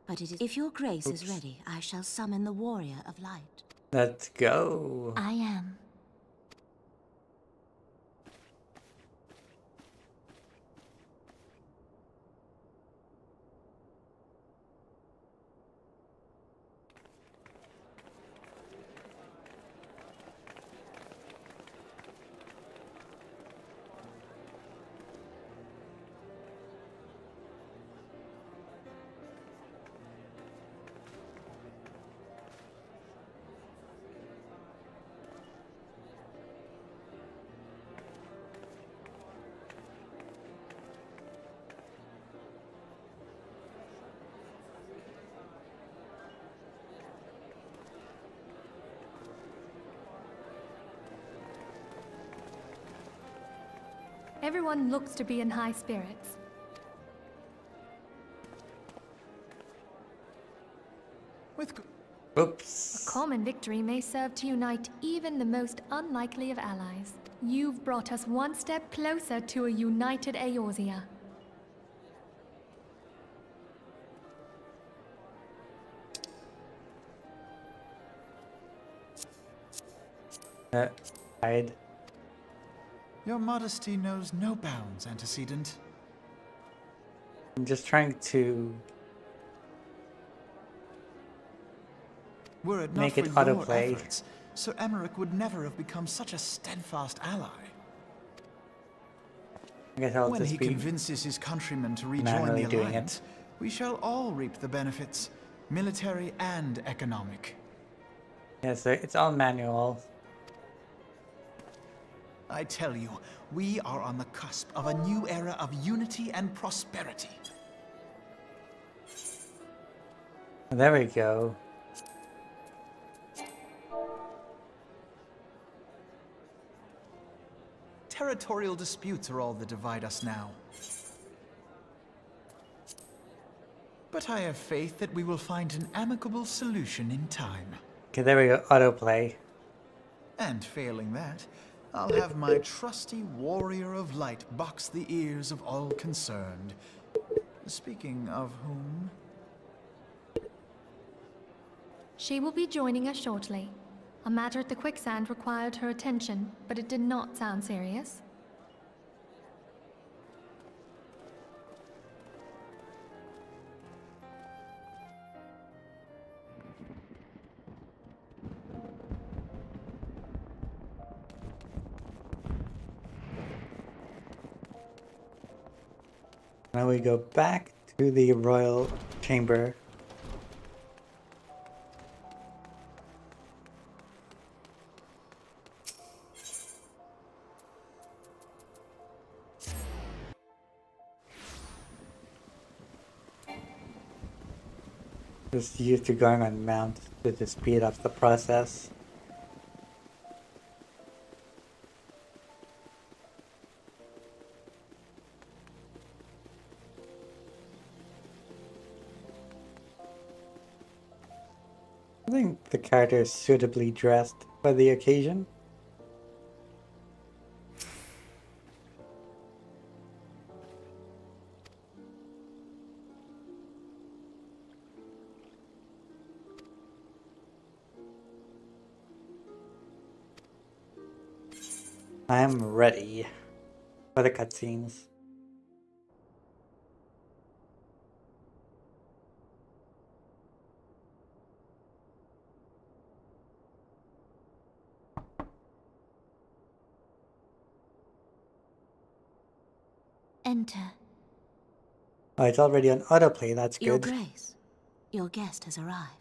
but it is... If your grace is Oops. ready, I shall summon the warrior of light. Let's go. I am. Everyone looks to be in high spirits. With Oops. A common victory may serve to unite even the most unlikely of allies. You've brought us one step closer to a united Eorzea. Hide. your modesty knows no bounds, antecedent. I'm just trying to Were it not make for it your autoplay. efforts, Sir Emmerich would never have become such a steadfast ally. I guess I'll When just he be convinces his countrymen to rejoin manually the doing Alliance, we shall all reap the benefits, military and economic. Yeah, so it's all manual. I tell you, we are on the cusp of a new era of unity and prosperity. There we go. Territorial disputes are all that divide us now. But I have faith that we will find an amicable solution in time. Okay, there we go. Autoplay. And failing that, I'll have my trusty warrior of light box the ears of all concerned. Speaking of whom... She will be joining us shortly. A matter at the quicksand required her attention, but it did not sound serious. Now we go back to the royal chamber. Just used to going on mount to speed up the process. I think the character is suitably dressed for the occasion. I am ready for the cutscenes. Enter. Oh, it's already on autoplay, that's Your good. Grace, your guest has arrived.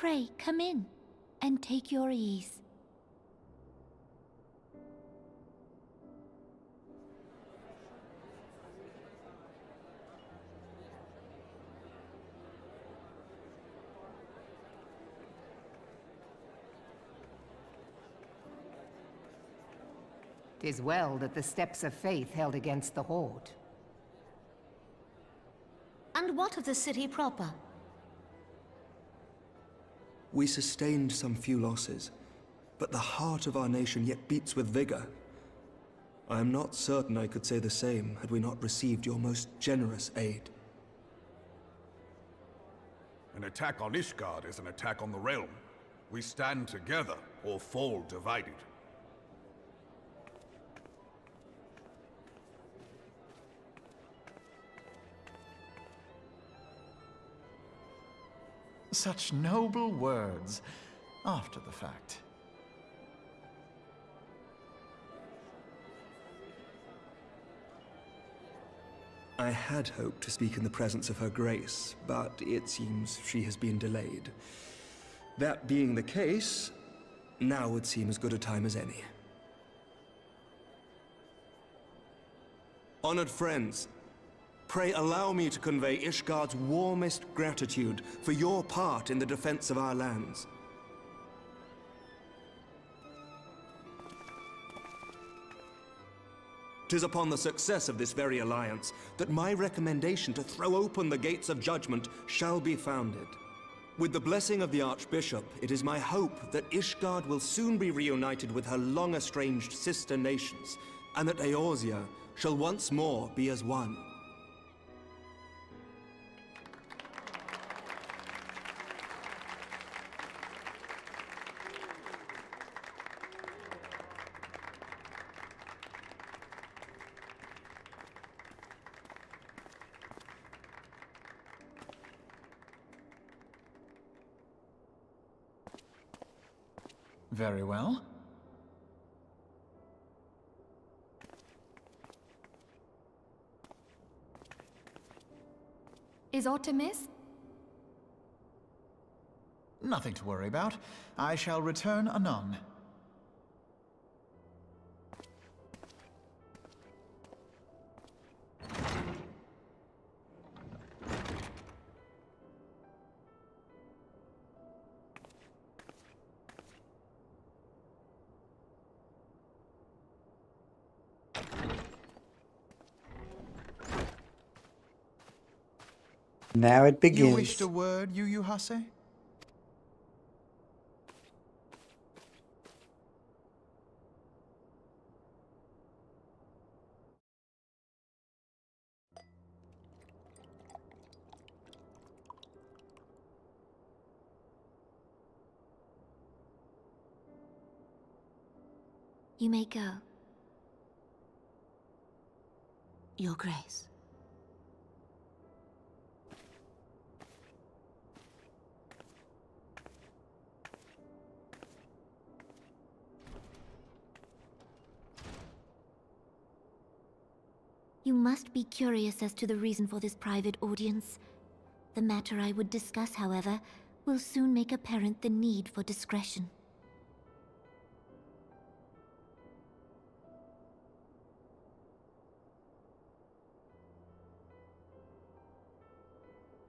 Pray, come in and take your ease. "'Tis well that the steps of faith held against the Horde." And what of the city proper? We sustained some few losses, but the heart of our nation yet beats with vigor. I am not certain I could say the same had we not received your most generous aid. An attack on Ishgard is an attack on the realm. We stand together or fall divided. Such noble words, after the fact. I had hoped to speak in the presence of her grace, but it seems she has been delayed. That being the case, now would seem as good a time as any. Honored friends, Pray allow me to convey Ishgard's warmest gratitude for your part in the defense of our lands. 'Tis upon the success of this very alliance that my recommendation to throw open the gates of judgment shall be founded. With the blessing of the Archbishop, it is my hope that Ishgard will soon be reunited with her long-estranged sister nations, and that Eorzea shall once more be as one. Very well. Is aught amiss? Nothing to worry about. I shall return anon. Now it begins. You wished a word, Yu Hase? You may go. Your Grace. You must be curious as to the reason for this private audience. The matter I would discuss, however, will soon make apparent the need for discretion.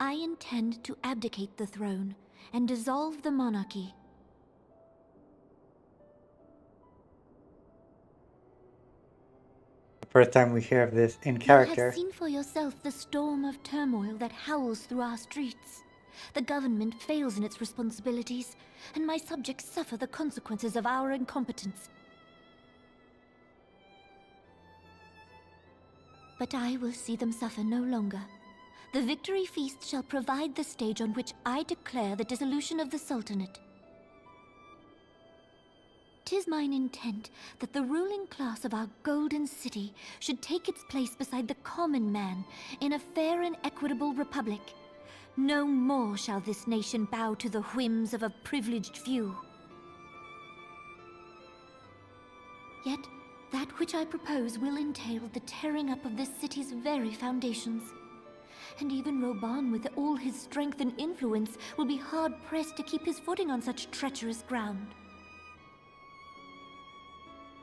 I intend to abdicate the throne and dissolve the monarchy. First time we hear of this in You character. have seen for yourself the storm of turmoil that howls through our streets. The government fails in its responsibilities, and my subjects suffer the consequences of our incompetence. But I will see them suffer no longer. The victory feast shall provide the stage on which I declare the dissolution of the Sultanate. 'Tis mine intent that the ruling class of our golden city should take its place beside the common man in a fair and equitable republic. No more shall this nation bow to the whims of a privileged few. Yet, that which I propose will entail the tearing up of this city's very foundations. And even Roban, with all his strength and influence, will be hard-pressed to keep his footing on such treacherous ground.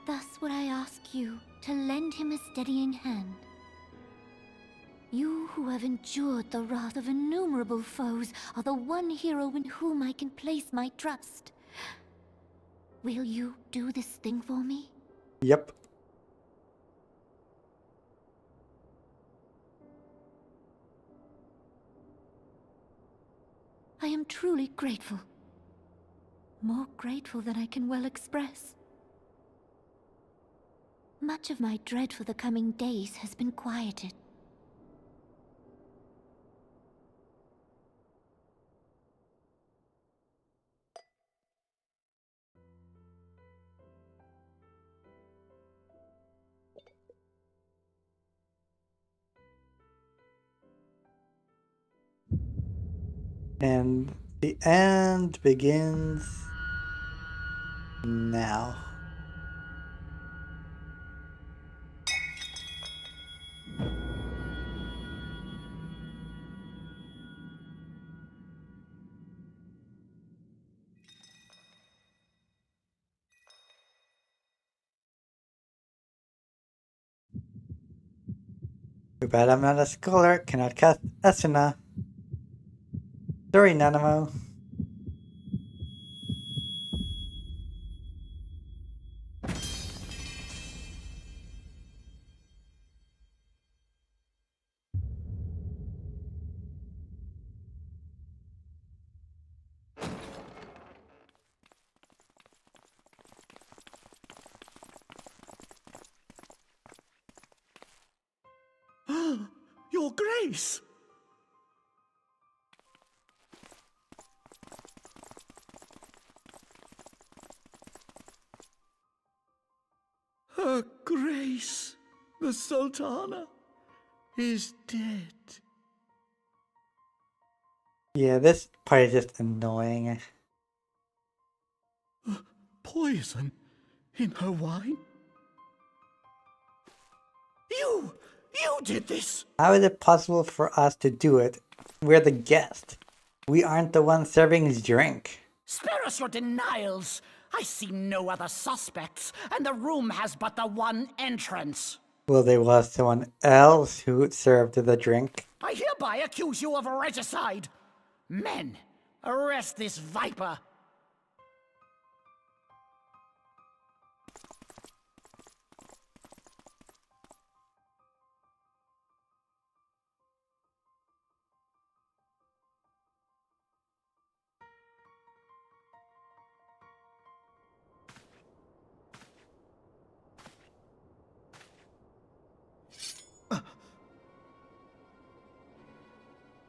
Thus would I ask you to lend him a steadying hand. You who have endured the wrath of innumerable foes are the one hero in whom I can place my trust. Will you do this thing for me? Yep. I am truly grateful. More grateful than I can well express. Much of my dread for the coming days has been quieted. And the end begins now. Too bad I'm not a scholar, cannot cast Esuna. Sorry, Nanamo. Your Grace! Her Grace, the Sultana, is dead. Yeah, this part is just annoying. Poison in her wine? You did this! How is it possible for us to do it? We're the guest. We aren't the ones serving his drink. Spare us your denials! I see no other suspects, and the room has but the one entrance. Well, there was someone else who served the drink. I hereby accuse you of regicide. Men, arrest this viper.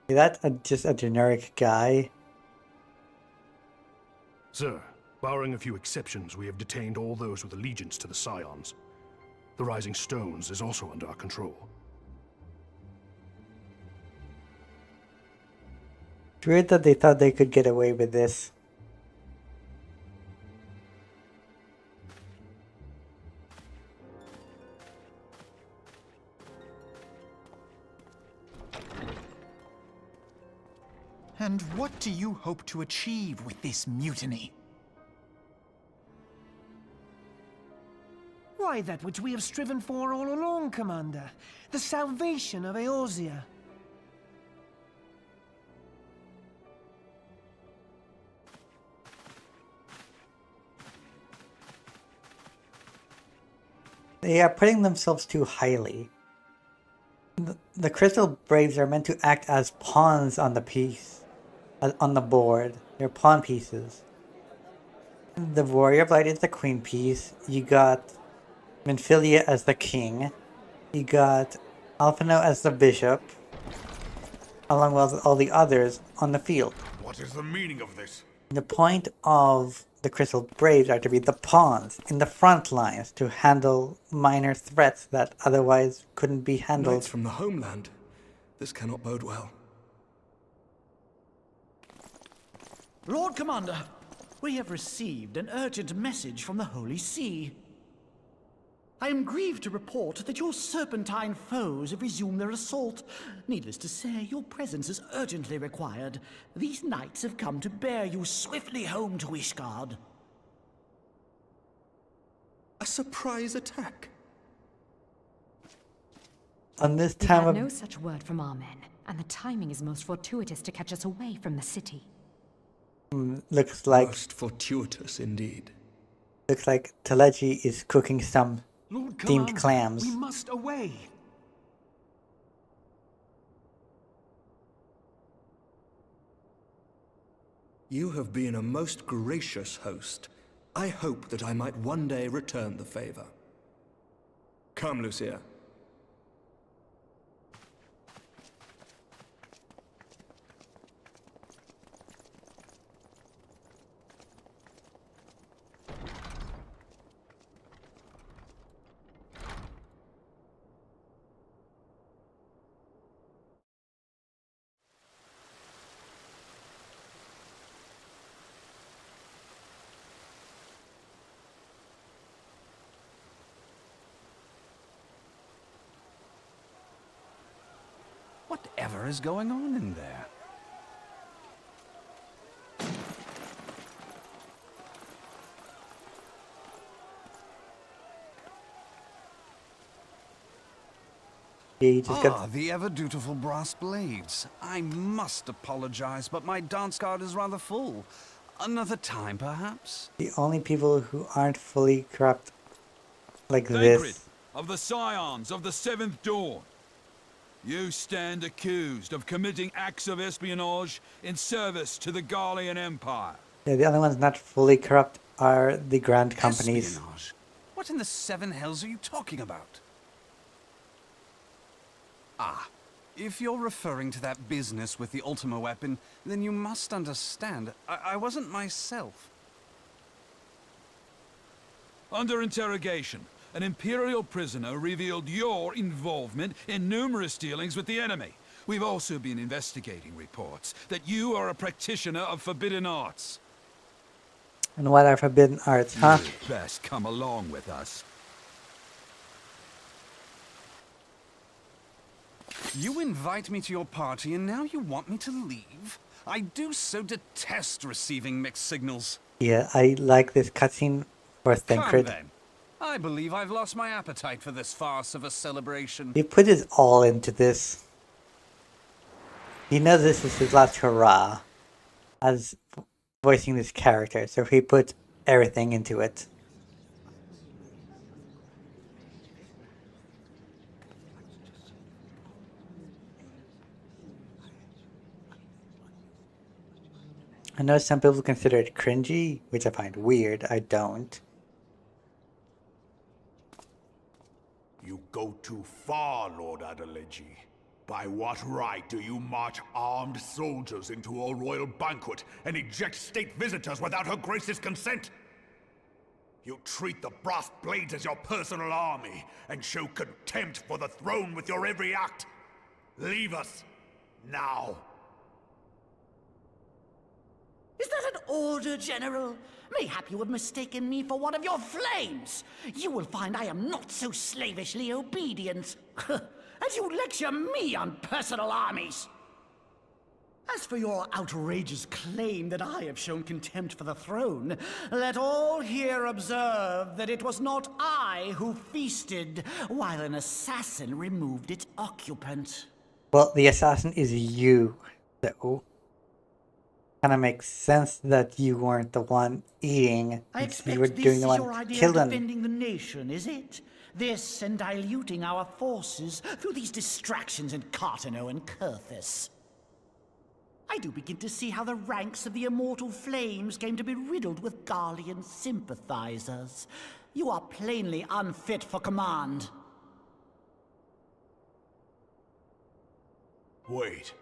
Is that just a generic guy? Sir, barring a few exceptions, we have detained all those with allegiance to the Scions. The Rising Stones is also under our control. It's weird that they thought they could get away with this. And what do you hope to achieve with this mutiny? Why, that which we have striven for all along, Commander. The salvation of Eorzea. They are putting themselves too highly. The Crystal Braves are meant to act as pawns on the piece. On the board. They're pawn pieces. The Warrior of Light is the queen piece. You got Minfilia as the king. You got Alphino as the bishop. Along with all the others on the field. What is the meaning of this? The point of the Crystal Braves are to be the pawns in the front lines to handle minor threats that otherwise couldn't be handled. Knights from the homeland. This cannot bode well. Lord Commander, we have received an urgent message from the Holy See. I am grieved to report that your serpentine foes have resumed their assault. Needless to say, your presence is urgently required. These knights have come to bear you swiftly home to Ishgard. A surprise attack? On this We time had of no such word from our men, and the timing is most fortuitous to catch us away from the city. looks like Most fortuitous indeed. looks like Teleji is cooking some Lord steamed Commander, clams. we must away. You have been a most gracious host. I hope that I might one day return the favor. Come, Lucia. Whatever is going on in there? He just got... the ever-dutiful brass blades. I must apologize, but my dance card is rather full. Another time, perhaps? The only people who aren't fully corrupt like Thancred this... of the Scions of the Seventh Dawn. You stand accused of committing acts of espionage in service to the Garlean Empire. Yeah, the only ones not fully corrupt are the grand companies. Espionage? What in the seven hells are you talking about? Ah, if you're referring to that business with the Ultima weapon, then you must understand, I wasn't myself. Under interrogation, an Imperial prisoner revealed your involvement in numerous dealings with the enemy. We've also been investigating reports that you are a practitioner of forbidden arts. And what are forbidden arts, huh? You'd best come along with us. You invite me to your party and now you want me to leave? I do so detest receiving mixed signals. Yeah, I like this cutscene for Come Thancred. then. I believe I've lost my appetite for this farce of a celebration. He put his all into this. He knows this is his last hurrah as voicing this character, so he put everything into it. I know some people consider it cringy, which I find weird. I don't. You go too far, Lord Adeleji. By what right do you march armed soldiers into a royal banquet and eject state visitors without her grace's consent? You treat the brass blades as your personal army and show contempt for the throne with your every act. Leave us, now. Is that an order, General? Mayhap you have mistaken me for one of your flames. You will find I am not so slavishly obedient. As you lecture me on personal armies. As for your outrageous claim that I have shown contempt for the throne, let all here observe that it was not I who feasted, while an assassin removed its occupant. Well, the assassin is you, so... Kinda makes sense that you weren't the one eating. I You expect were this doing is the one your idea of killing. defending the nation, is it? This and diluting our forces through these distractions in Cartano and Kurthis. I do begin to see how the ranks of the Immortal Flames came to be riddled with Garlean sympathizers. You are plainly unfit for command. Wait,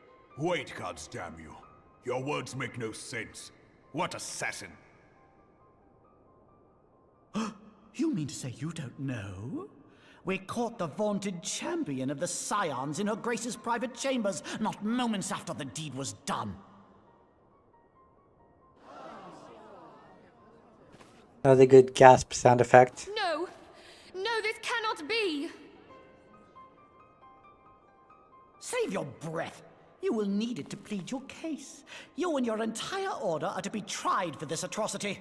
goddamn you. Your words make no sense. What assassin? You mean to say you don't know? We caught the vaunted champion of the Scions in her Grace's private chambers, not moments after the deed was done. That was a good gasp sound effect. No! No, this cannot be! Save your breath. You will need it to plead your case. You and your entire order are to be tried for this atrocity.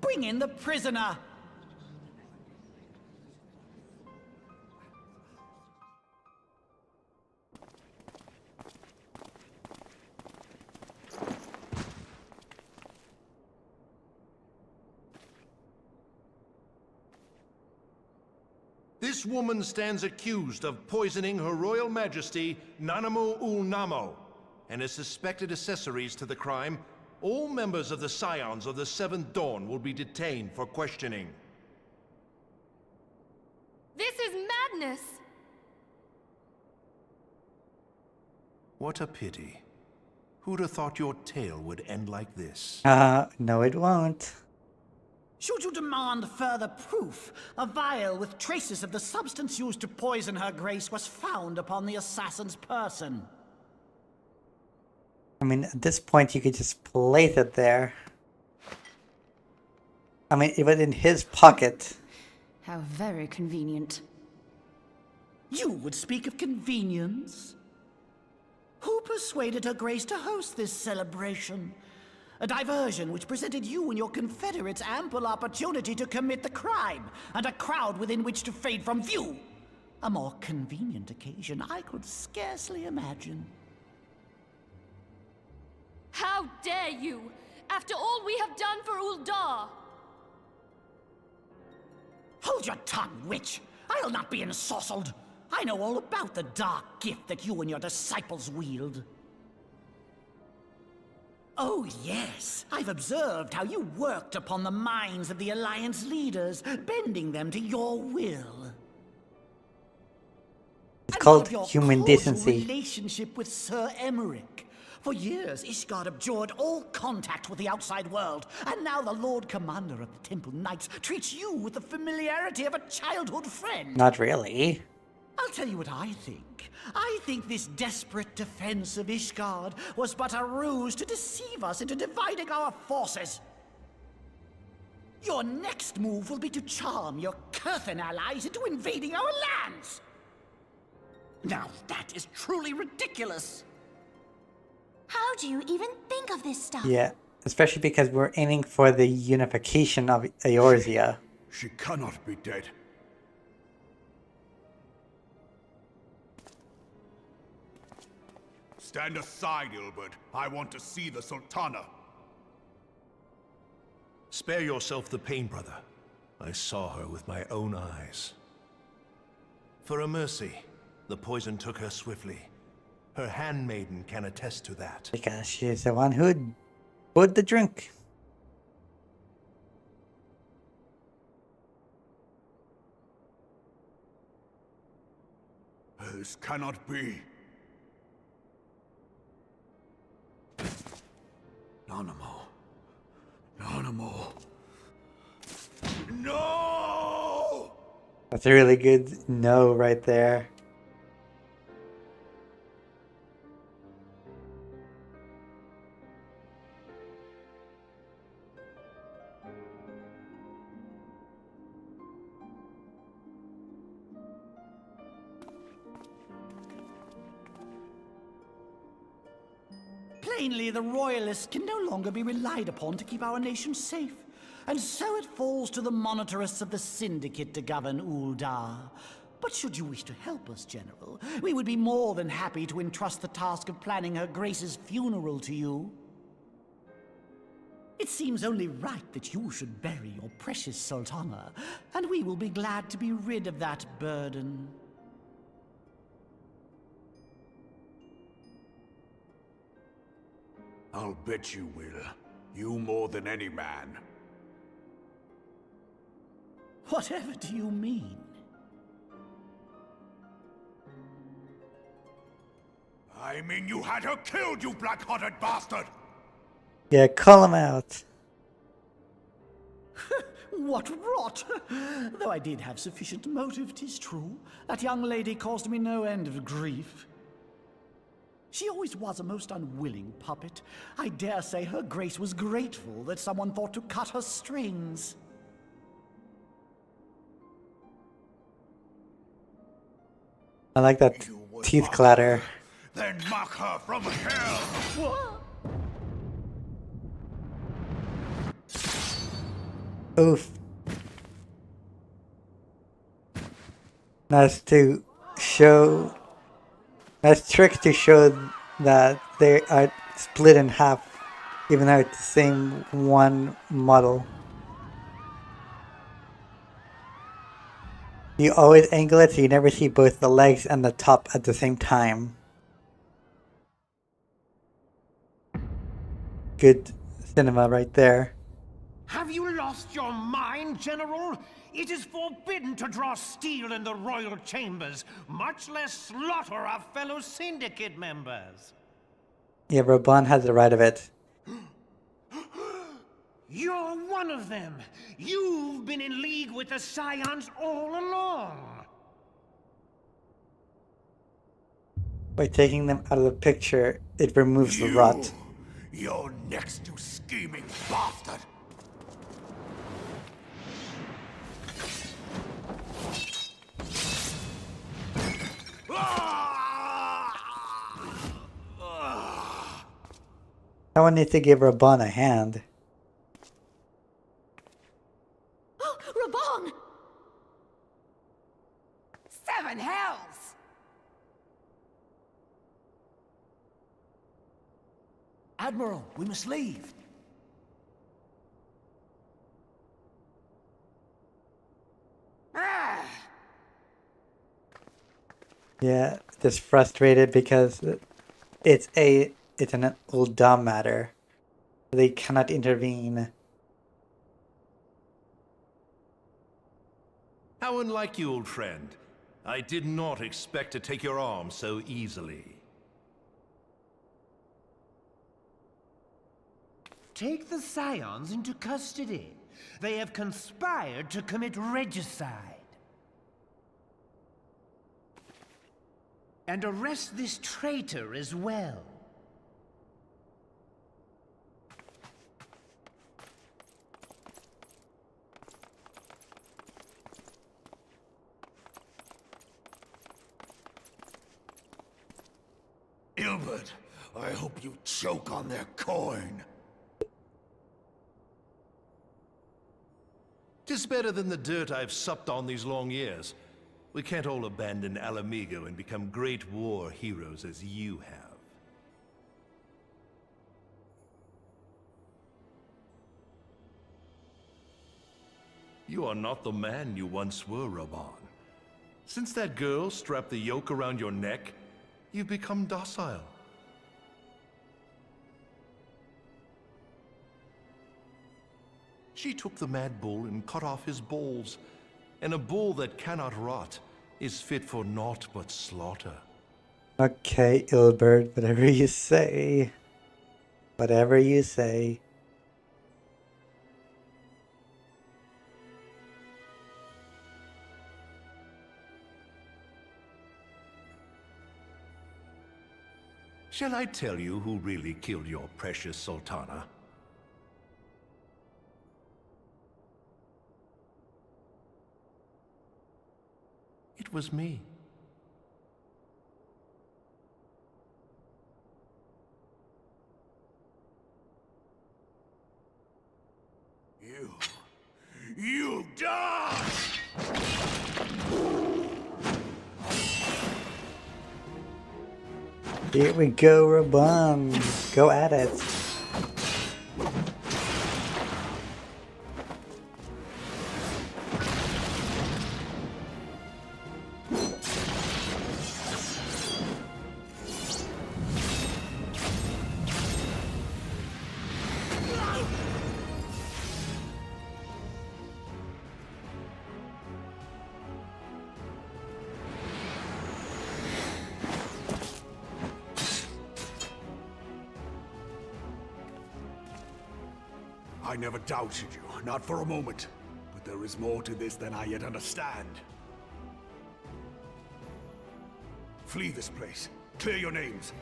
Bring in the prisoner! This woman stands accused of poisoning Her Royal Majesty Nanamu ul Namo and is suspected accessories to the crime. All members of the Scions of the Seventh Dawn will be detained for questioning. This is madness! What a pity. Who'd have thought your tale would end like this? No it won't. Should you demand further proof, a vial with traces of the substance used to poison her grace was found upon the assassin's person. I mean, at this point you could just place it there. I mean, it was in his pocket. How very convenient. You would speak of convenience? Who persuaded Her Grace to host this celebration? A diversion which presented you and your confederates ample opportunity to commit the crime, and a crowd within which to fade from view. A more convenient occasion I could scarcely imagine. How dare you! After all we have done for Uldar! Hold your tongue, witch! I'll not be ensorcelled! I know all about the dark gift that you and your disciples wield. Oh, yes. I've observed how you worked upon the minds of the Alliance leaders, bending them to your will. It's called human decency. Relationship with Sir Emmerich. For years, Ishgard abjured all contact with the outside world, and now the Lord Commander of the Temple Knights treats you with the familiarity of a childhood friend. Not really. I'll tell you what I think. I think this desperate defense of Ishgard was but a ruse to deceive us into dividing our forces. Your next move will be to charm your Kurthan allies into invading our lands. Now that is truly ridiculous. How do you even think of this stuff? Yeah, especially because we're aiming for the unification of Eorzea. She cannot be dead. Stand aside, Ilbert. I want to see the Sultana. Spare yourself the pain, brother. I saw her with my own eyes. For a mercy, the poison took her swiftly. Her handmaiden can attest to that. Because she is the one who poured the drink. This cannot be. Nanamo. Nanamo. No! That's a really good no right there. Plainly, the Royalists can no longer be relied upon to keep our nation safe. And so it falls to the monitorists of the Syndicate to govern Uldar. But should you wish to help us, General, we would be more than happy to entrust the task of planning Her Grace's funeral to you. It seems only right that you should bury your precious Sultana, and we will be glad to be rid of that burden. I'll bet you will. You more than any man. Whatever do you mean? I mean you had her killed, you black-hearted bastard! Yeah, call him out. What rot! Though I did have sufficient motive, 'tis true. That young lady caused me no end of grief. She always was a most unwilling puppet. I dare say Her Grace was grateful that someone thought to cut her strings. I like that teeth clatter. Then mock her from hell! What? Oof. That's to show... That's trick to show that they are split in half, even though it's the same one model. You always angle it so you never see both the legs and the top at the same time. Good cinema right there. Have you lost your mind, General? It is forbidden to draw steel in the royal chambers, much less slaughter our fellow syndicate members. Yeah, Raban has the right of it. You're one of them. You've been in league with the Scions all along. By taking them out of the picture, it removes the rot. You're next, you scheming bastard! Someone needs to give Raban a hand. Oh, Raban! 7 hells! Admiral, we must leave. Ah! Yeah, just frustrated because it's an Uldam matter. They cannot intervene. How unlike you, old friend. I did not expect to take your arm so easily. Take the Scions into custody. They have conspired to commit regicide. And arrest this traitor as well. Ilbert, I hope you choke on their coin. 'Tis better than the dirt I've supped on these long years. We can't all abandon Alamigo and become great war heroes as you have. You are not the man you once were, Raban. Since that girl strapped the yoke around your neck, you've become docile. She took the mad bull and cut off his balls, and a bull that cannot rot is fit for naught but slaughter. Okay, Ilbert, whatever you say. Whatever you say. Shall I tell you who really killed your precious Sultana? It was me. You die! Here we go, Raban. Go at it. I never doubted you, not for a moment. But there is more to this than I yet understand. Flee this place. Clear your names.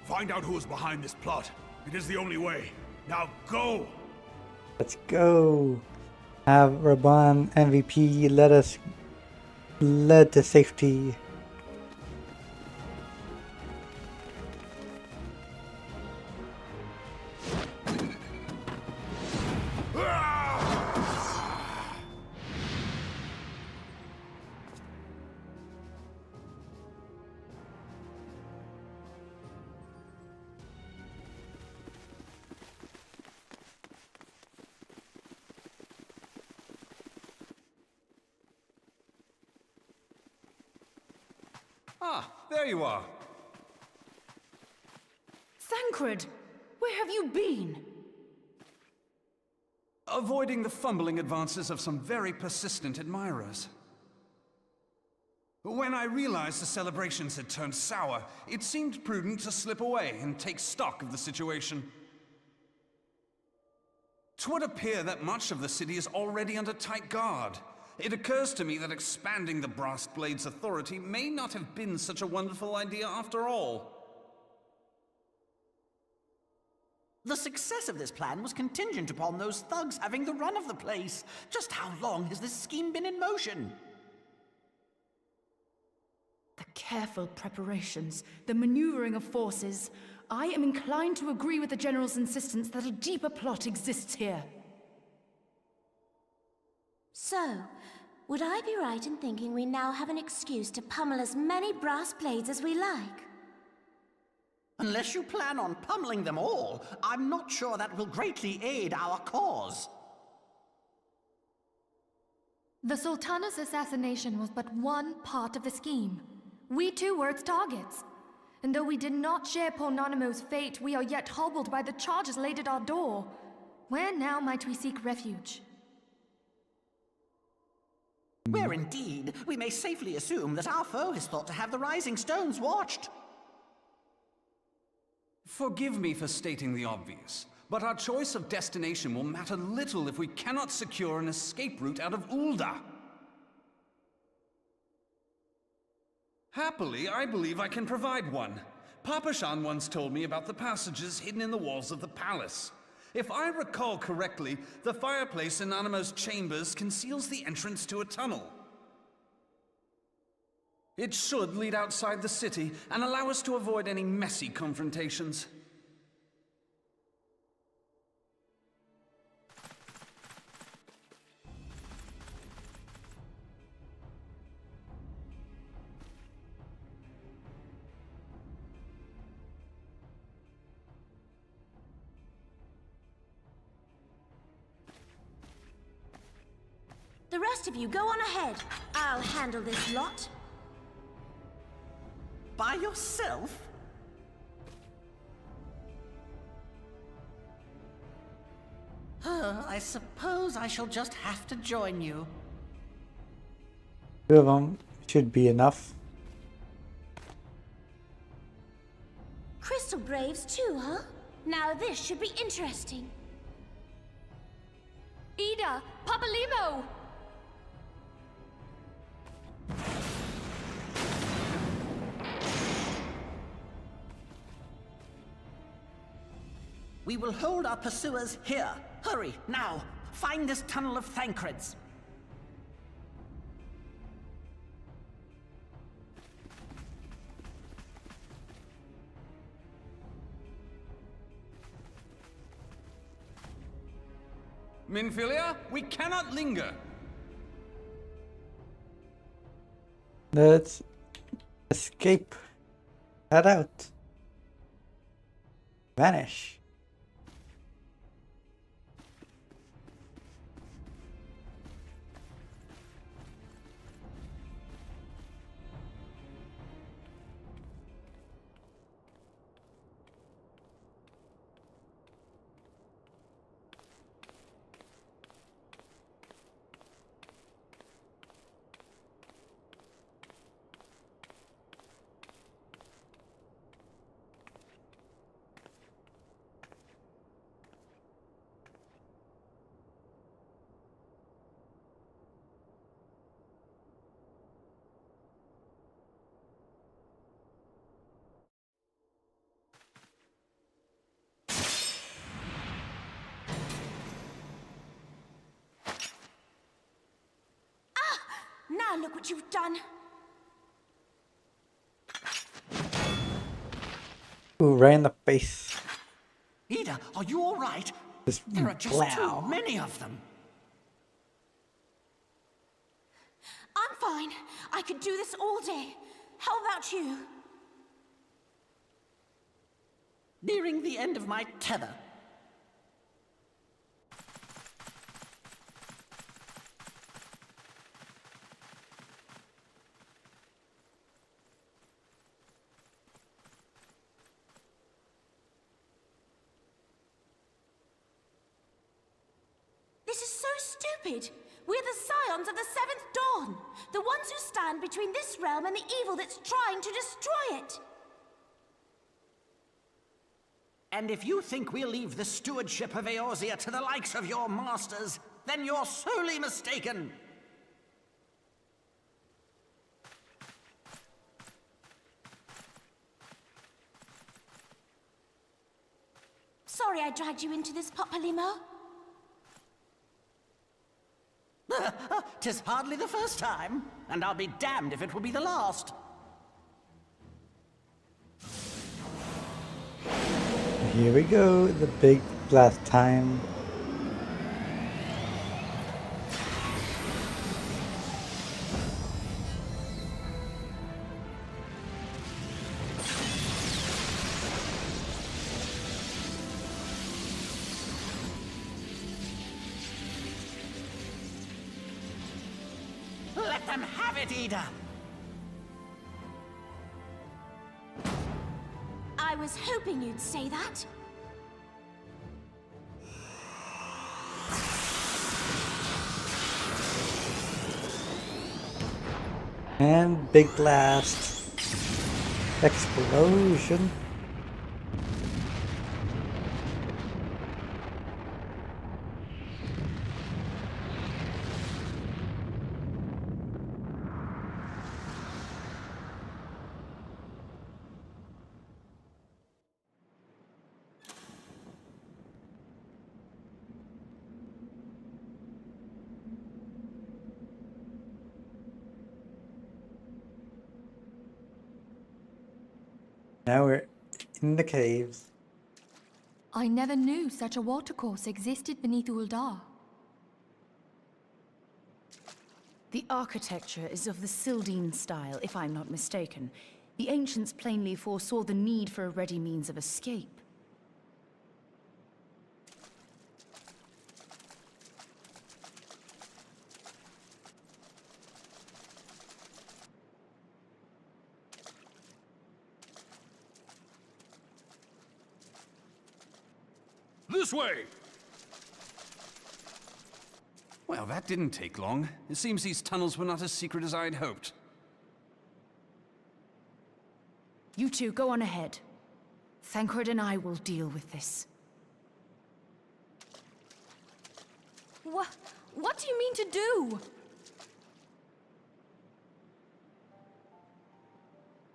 Find out who is behind this plot. It is the only way. Now go! Let's go. Have Raban MVP let us lead to safety. Ah, there you are. Thancred, where have you been? Avoiding the fumbling advances of some very persistent admirers. When I realized the celebrations had turned sour, it seemed prudent to slip away and take stock of the situation. 'Twould appear that much of the city is already under tight guard. It occurs to me that expanding the Brass Blade's authority may not have been such a wonderful idea after all. The success of this plan was contingent upon those thugs having the run of the place. Just how long has this scheme been in motion? The careful preparations, the maneuvering of forces, I am inclined to agree with the General's insistence that a deeper plot exists here. So, would I be right in thinking we now have an excuse to pummel as many brass blades as we like? Unless you plan on pummeling them all, I'm not sure that will greatly aid our cause. The Sultana's assassination was but one part of the scheme. We too were its targets. And though we did not share poor Nanamo's fate, we are yet hobbled by the charges laid at our door. Where now might we seek refuge? Where indeed, we may safely assume that our foe is thought to have the Rising Stones watched. Forgive me for stating the obvious, but our choice of destination will matter little if we cannot secure an escape route out of Ul'dah. Happily, I believe I can provide one. Papa Shan once told me about the passages hidden in the walls of the palace. If I recall correctly, the fireplace in Nanamo's chambers conceals the entrance to a tunnel. It should lead outside the city and allow us to avoid any messy confrontations. The rest of you go on ahead. I'll handle this lot. By yourself? I suppose I shall just have to join you. 2 of them should be enough. Crystal Braves too, huh? Now this should be interesting. Ida! Papa Limo! We will hold our pursuers here. Hurry, now! Find this tunnel of Thancreds. Minfilia, we cannot linger. Let's escape. Head out. Vanish. Now look what you've done. Ooh, right in the face. Ida, are you all right? Just There are just blow. too many of them. I'm fine. I could do this all day. How about you? Nearing the end of my tether. This is so stupid. We're the scions of the Seventh Dawn. The ones who stand between this realm and the evil that's trying to destroy it. And if you think we'll leave the stewardship of Eorzea to the likes of your masters, then you're sorely mistaken. Sorry I dragged you into this, Papa Limo. 'Tis hardly the first time, and I'll be damned if it will be the last. Here we go, the big blast time. Let them have it, Ida! I was hoping you'd say that. And big blast. Explosion. Now we're in the caves. I never knew such a watercourse existed beneath Uldar. The architecture is of the Sildine style, if I'm not mistaken. The ancients plainly foresaw the need for a ready means of escape. This way! Well, that didn't take long. It seems these tunnels were not as secret as I'd hoped. You two, go on ahead. Thancred and I will deal with this. What do you mean to do?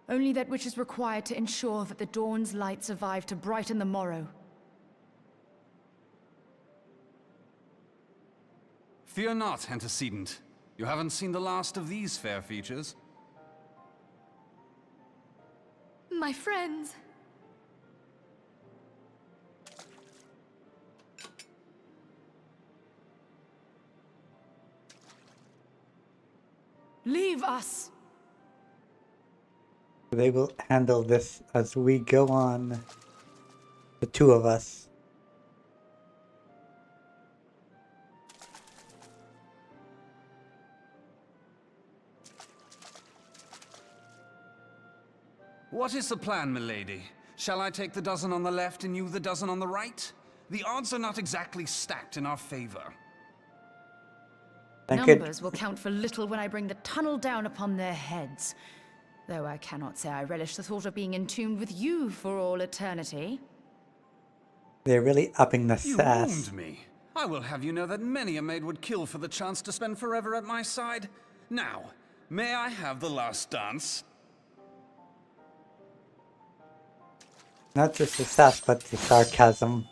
Only that which is required to ensure that the dawn's light survive to brighten the morrow. Fear not, antecedent. You haven't seen the last of these fair features. My friends. Leave us! They will handle this as we go on. The two of us. What is the plan, milady? Shall I take the dozen on the left and you the dozen on the right? The odds are not exactly stacked in our favor. Numbers will count for little when I bring the tunnel down upon their heads. Though I cannot say I relish the thought of being entombed with you for all eternity. They're really upping the You sass. wound me. I will have you know that many a maid would kill for the chance to spend forever at my side. Now, may I have the last dance? Not just the sass, but the sarcasm.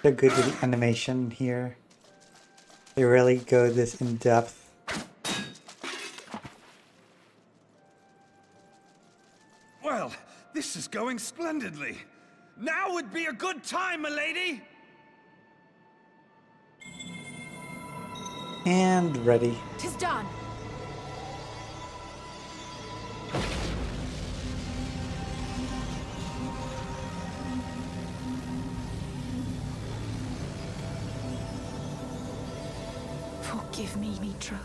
They're good with the animation here. They really go this in depth. Well, this is going splendidly. Now would be a good time, milady! And ready. 'Tis done. Forgive me, Mitra.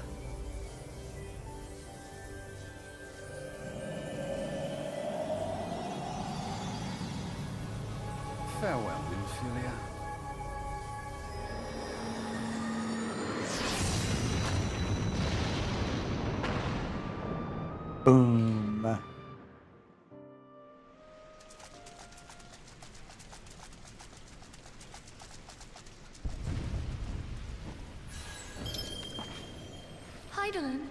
Farewell, Winfilia. Boom. Magdalene,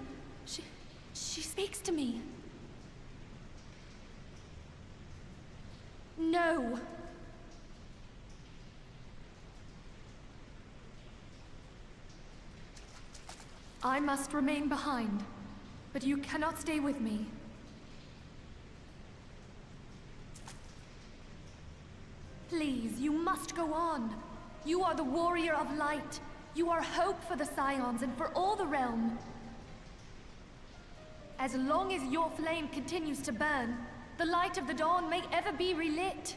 she speaks to me. No. I must remain behind, but you cannot stay with me. Please, you must go on. You are the warrior of light. You are hope for the Scions and for all the realm. As long as your flame continues to burn, the light of the dawn may ever be relit.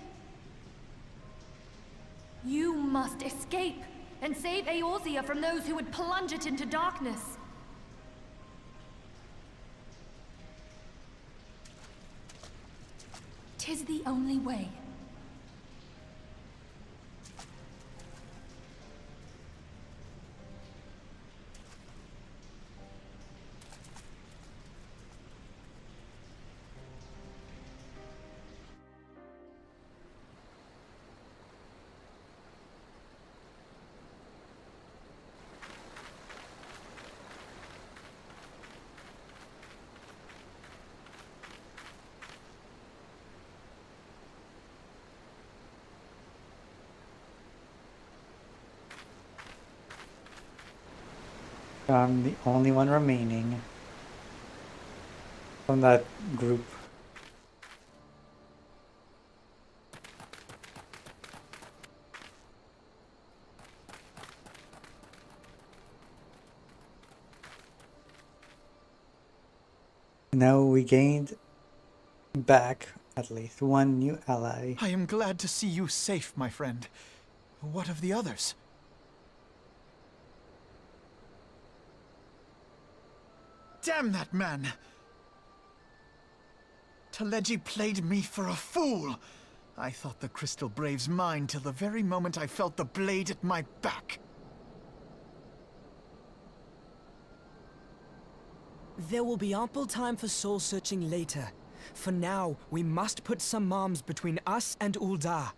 You must escape and save Eorzea from those who would plunge it into darkness. Tis the only way. I'm the only one remaining from that group. Now we gained back at least one new ally. I am glad to see you safe, my friend. What of the others? Damn that man! Taleji played me for a fool! I thought the Crystal Brave's mine till the very moment I felt the blade at my back. There will be ample time for soul-searching later. For now, we must put some arms between us and Ul'dah.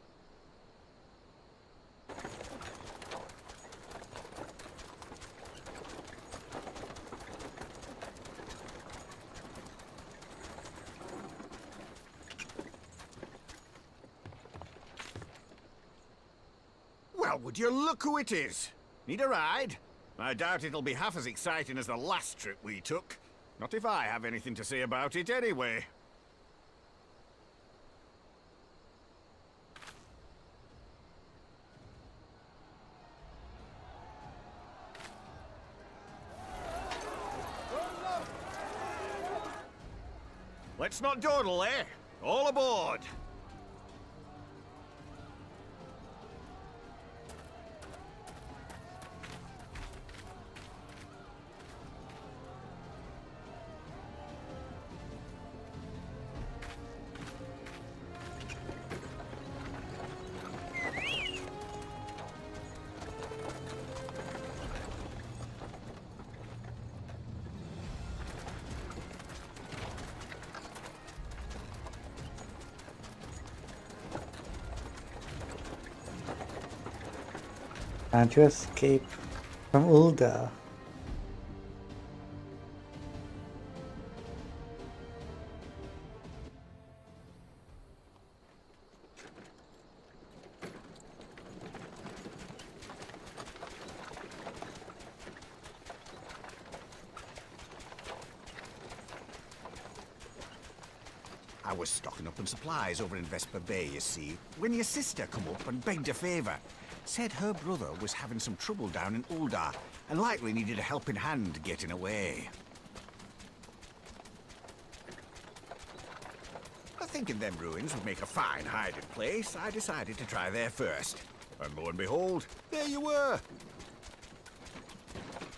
Well, would you look who it is? Need a ride? I doubt it'll be half as exciting as the last trip we took. Not if I have anything to say about it anyway. Let's not dawdle, eh? All aboard! Time to escape from Ul'dah. I was stocking up on supplies over in Vesper Bay, you see, when your sister come up and begged a favour. Said her brother was having some trouble down in Ul'dah, and likely needed a helping hand getting away. Thinking them ruins would make a fine hiding place, I decided to try there first. And lo and behold, there you were!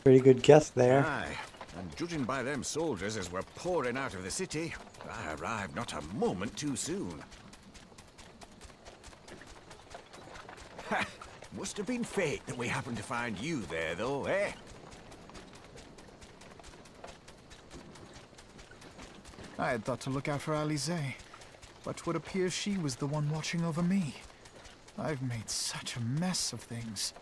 Pretty good guess there. Aye, and judging by them soldiers as were pouring out of the city, I arrived not a moment too soon. Ha! Must have been fate that we happened to find you there, though, eh? I had thought to look out for Alize, but would appear she was the one watching over me. I've made such a mess of things.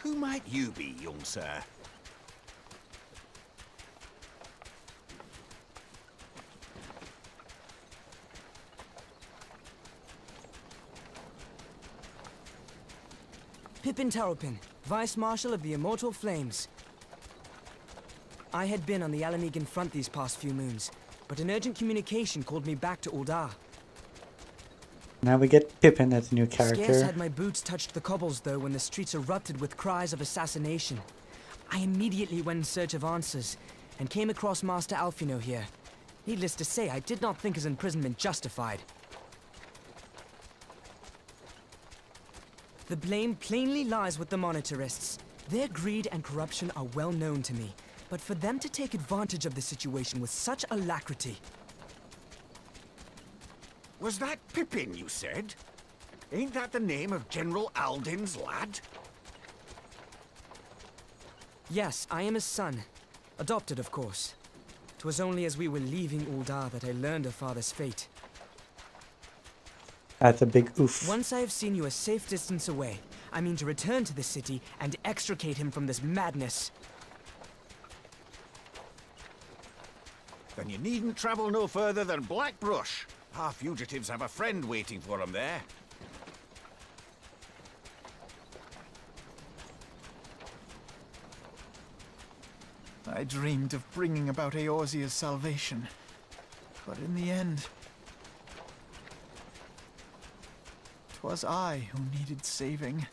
Who might you be, young sir? Pippin Taropin, Vice Marshal of the Immortal Flames. I had been on the Alamegan front these past few moons, but an urgent communication called me back to Uldar. Now we get Pippin as a new character. Scarce had my boots touched the cobbles, though, when the streets erupted with cries of assassination. I immediately went in search of answers, and came across Master Alfino here. Needless to say, I did not think his imprisonment justified. The blame plainly lies with the Monitarists. Their greed and corruption are well known to me, but for them to take advantage of the situation with such alacrity... Was that Pippin, you said? Ain't that the name of General Alden's lad? Yes, I am his son. Adopted, of course. 'Twas only as we were leaving Uldar that I learned of father's fate. That's a big oof. Once I have seen you a safe distance away, I mean to return to the city and extricate him from this madness. Then you needn't travel no further than Blackbrush. Our fugitives have a friend waiting for them there. I dreamed of bringing about Eorzea's salvation, but in the end, 'twas I who needed saving.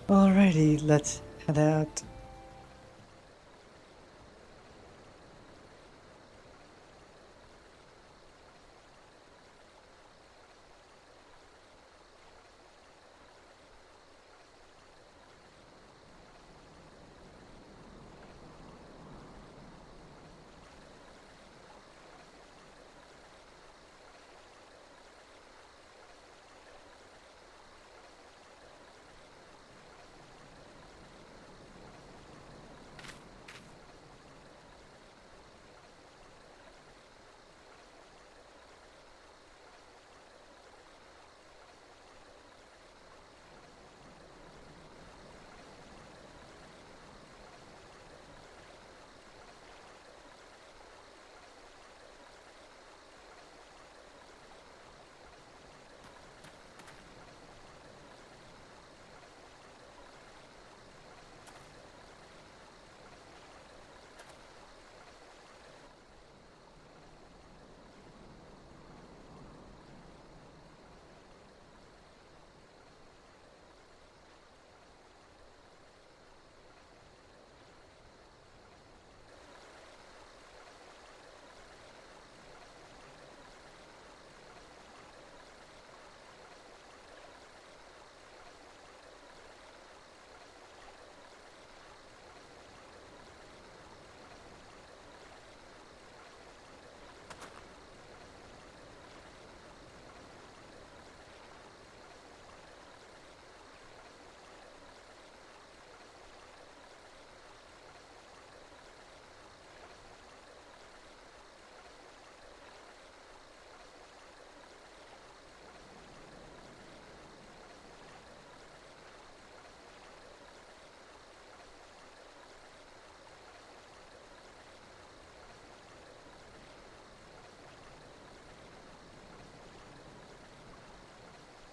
Alrighty, let's head out.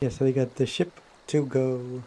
Yeah, so we got the ship to go.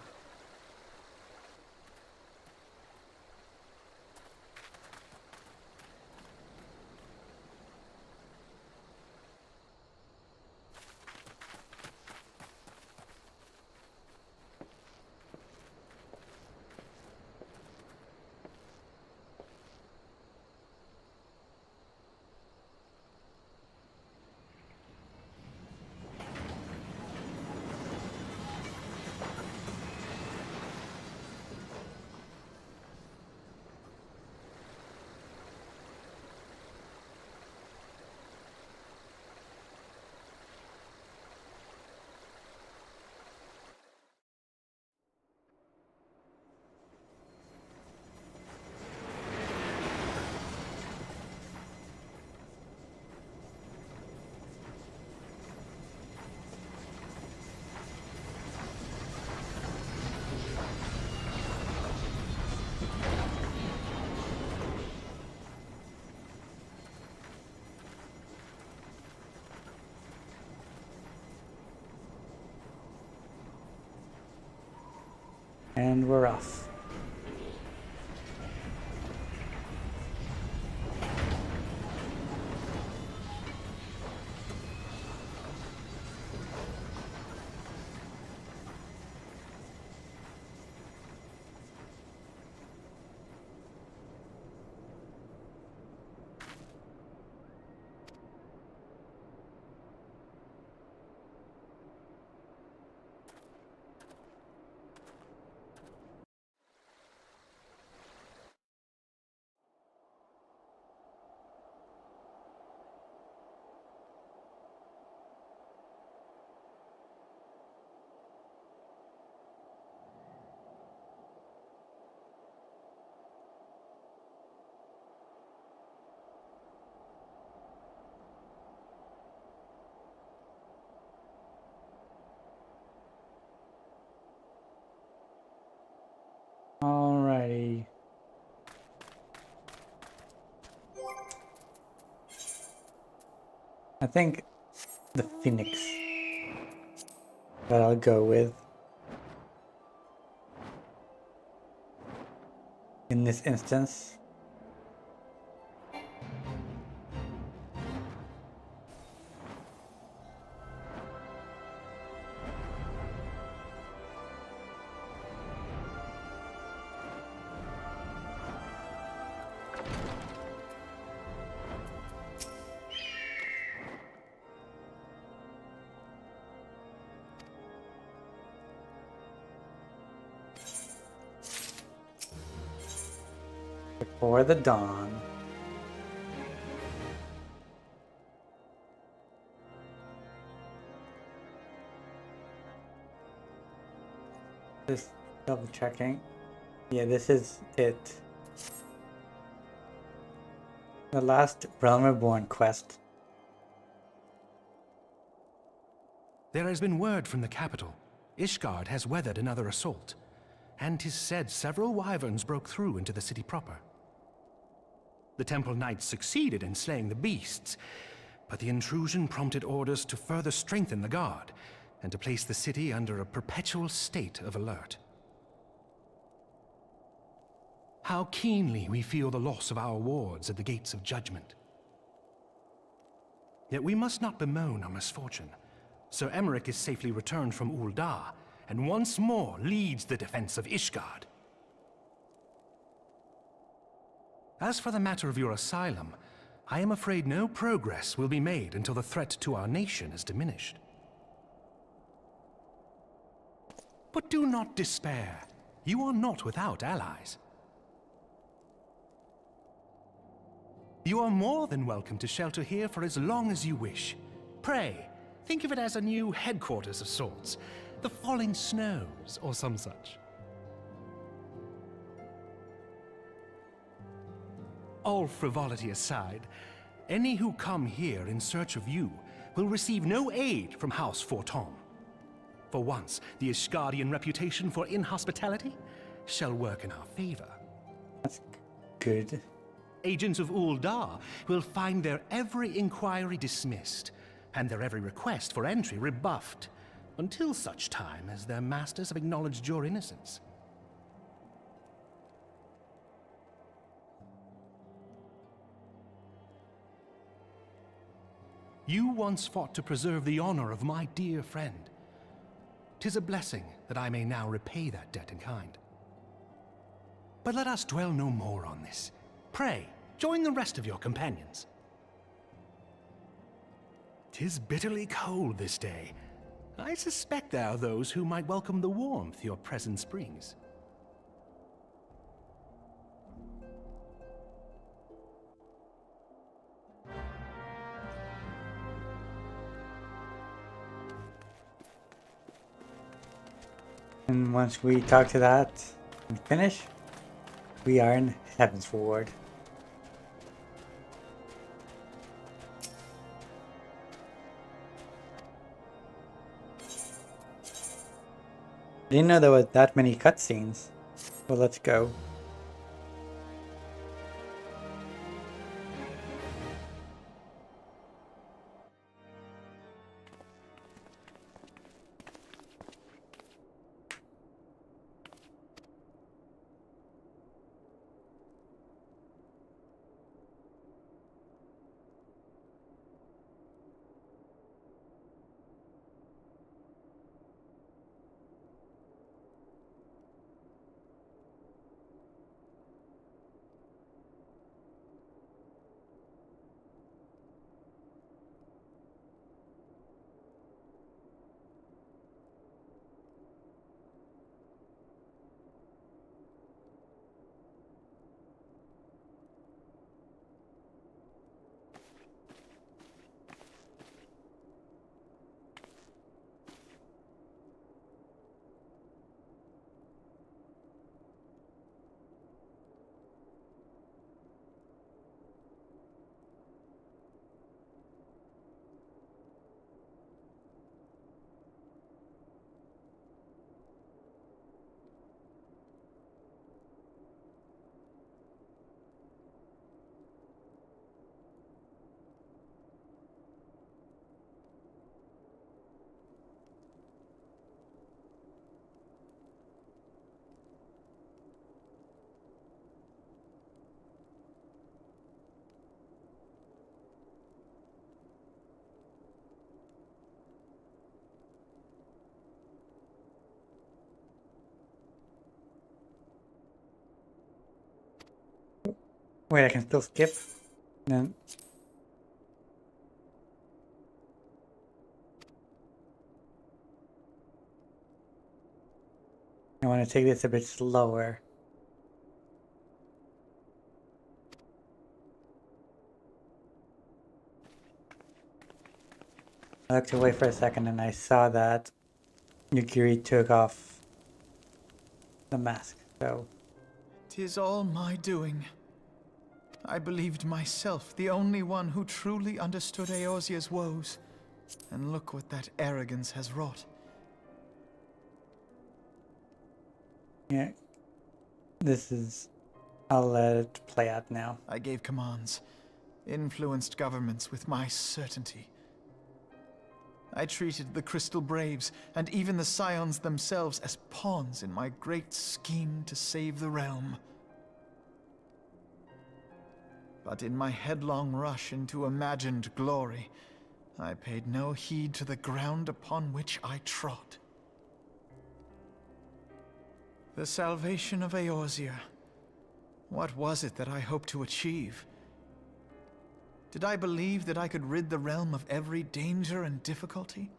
And we're off. Alrighty. I think the Phoenix that I'll go with in this instance. Before the dawn. Just double checking. Yeah, this is it. The last Realm Reborn quest. There has been word from the capital. Ishgard has weathered another assault, and 'tis said several wyverns broke through into the city proper. The Temple Knights succeeded in slaying the beasts, but the intrusion prompted orders to further strengthen the guard, and to place the city under a perpetual state of alert. How keenly we feel the loss of our wards at the gates of judgment. Yet we must not bemoan our misfortune. Sir Emmerich is safely returned from Ul'dah, and once more leads the defense of Ishgard. As for the matter of your asylum, I am afraid no progress will be made until the threat to our nation is diminished. But do not despair. You are not without allies. You are more than welcome to shelter here for as long as you wish. Pray, think of it as a new headquarters of sorts. The Falling Snows, or some such. All frivolity aside, any who come here in search of you will receive no aid from House Fortom. For once, the Ishgardian reputation for inhospitality shall work in our favor. That's good. Agents of Ul'dah will find their every inquiry dismissed, and their every request for entry rebuffed. until such time as their masters have acknowledged your innocence. You once fought to preserve the honor of my dear friend. 'Tis a blessing that I may now repay that debt in kind. But let us dwell no more on this. Pray, join the rest of your companions. 'Tis bitterly cold this day. I suspect there are those who might welcome the warmth your presence brings. And once we talk to that and finish, we are in Heavensward. Didn't know there was that many cutscenes. Well, let's go. Wait, I can still skip? Then I want to take this a bit slower. I looked away for a second and I saw that Yukiri took off the mask, so... 'Tis all my doing. I believed myself the only one who truly understood Eorzea's woes. And look what that arrogance has wrought. Yeah. This is... I'll let it play out now. I gave commands, influenced governments with my certainty. I treated the Crystal Braves, and even the Scions themselves, as pawns in my great scheme to save the realm. But in my headlong rush into imagined glory, I paid no heed to the ground upon which I trod. The salvation of Eorzea. What was it that I hoped to achieve? Did I believe that I could rid the realm of every danger and difficulty?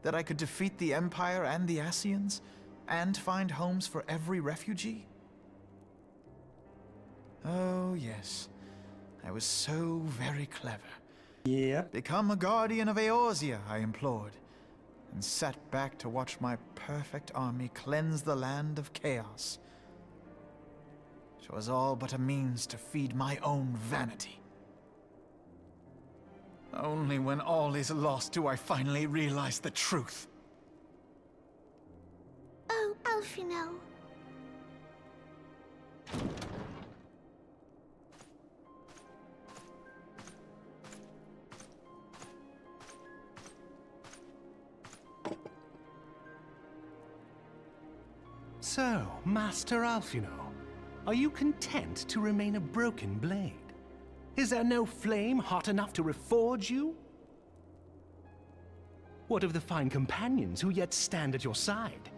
That I could defeat the Empire and the Ascians, and find homes for every refugee? Oh, yes. I was so very clever. Yeah. Become a guardian of Eorzea, I implored, and sat back to watch my perfect army cleanse the land of chaos. It was all but a means to feed my own vanity. Only when all is lost do I finally realize the truth. Oh, Alphino. So, Master Alfino, are you content to remain a broken blade? Is there no flame hot enough to reforge you? What of the fine companions who yet stand at your side?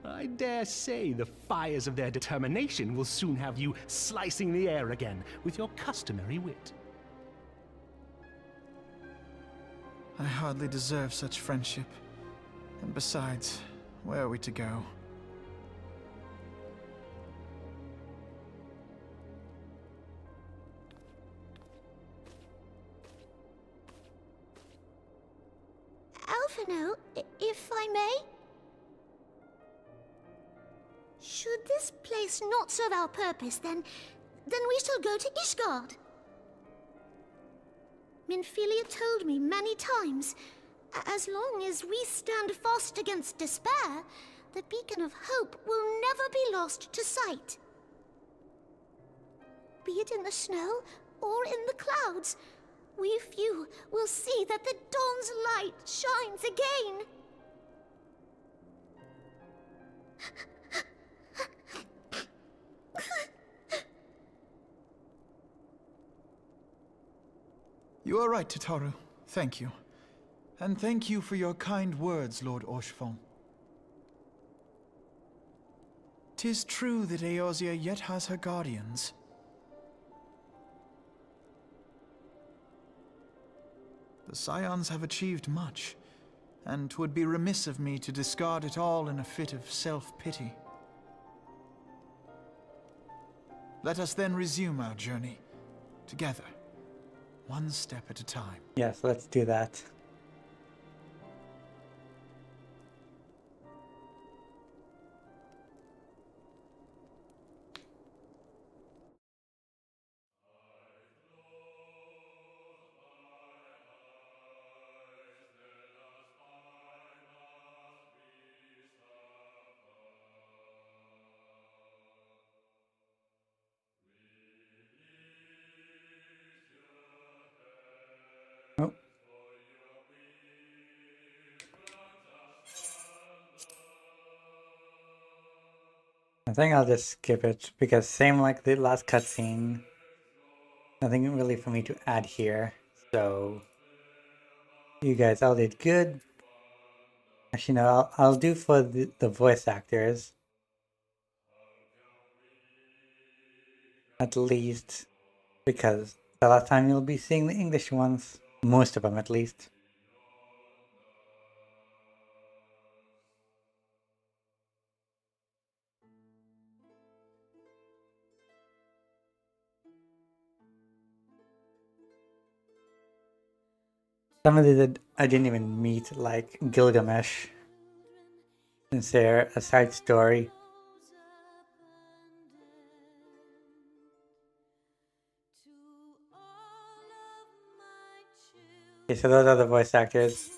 I dare say the fires of their determination will soon have you slicing the air again with your customary wit. I hardly deserve such friendship. And besides, where are we to go? Alphino, if I may? Should this place not serve our purpose, then we shall go to Ishgard. Minfilia told me many times, as long as we stand fast against despair, the beacon of hope will never be lost to sight. Be it in the snow or in the clouds, we few will see that the dawn's light shines again. You are right, Tataru. Thank you. And thank you for your kind words, Lord Orchefon. 'Tis true that Eorzea yet has her guardians. The Scions have achieved much, and 'twould be remiss of me to discard it all in a fit of self-pity. Let us then resume our journey, together, one step at a time. Yes, let's do that. Oh. I think I'll just skip it because same like the last cutscene, nothing really for me to add here. So you guys all did good. Actually, no, I'll do for the voice actors. At least, because the last time you'll be seeing the English ones. Most of them, at least. Some of these I didn't even meet, like Gilgamesh, since they're a side story. Okay, so those are the voice actors.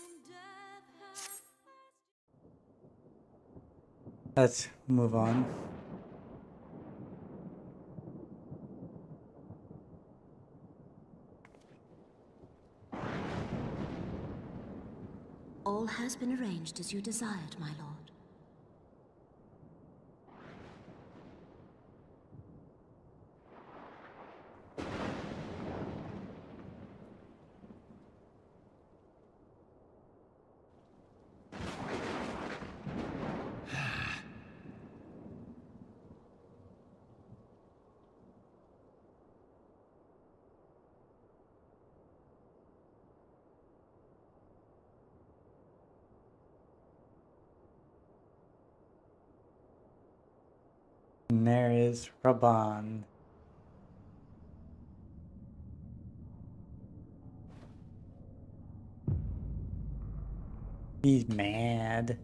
Let's move on. All has been arranged as you desired, my lord. And there is Raban. He's mad.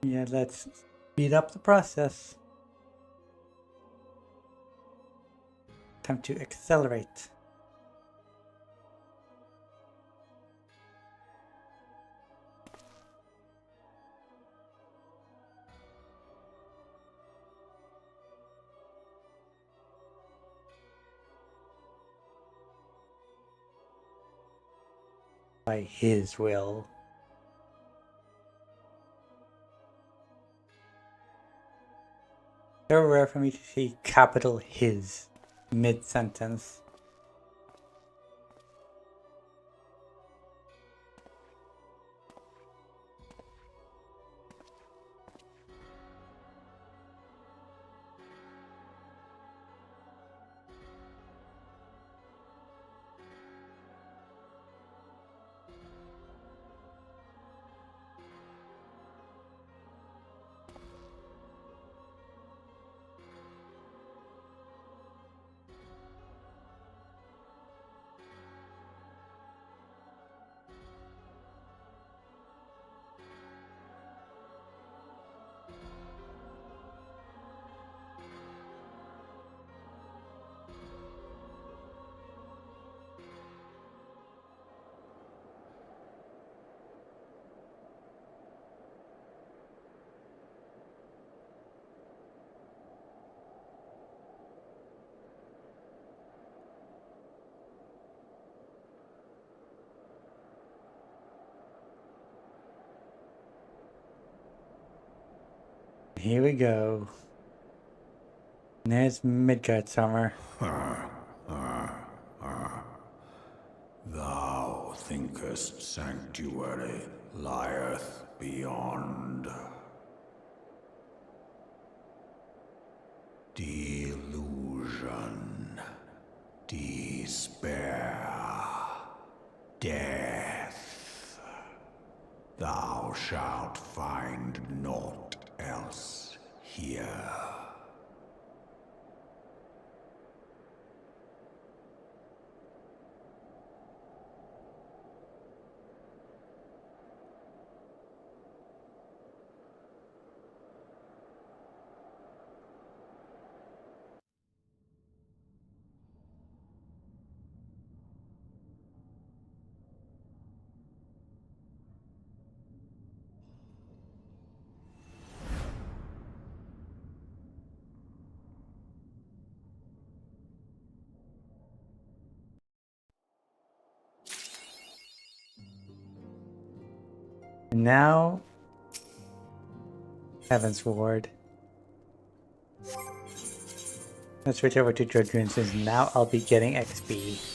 Yeah, let's speed up the process. Time to accelerate. By his will. So rare for me to see capital his mid-sentence. Here we go. And there's Midgard Summer. Thou thinkest sanctuary lieth beyond. Delusion, despair, death. Thou shalt find naught else here. Now, Heavensward. Let's switch over to Dragoons since now I'll be getting XP.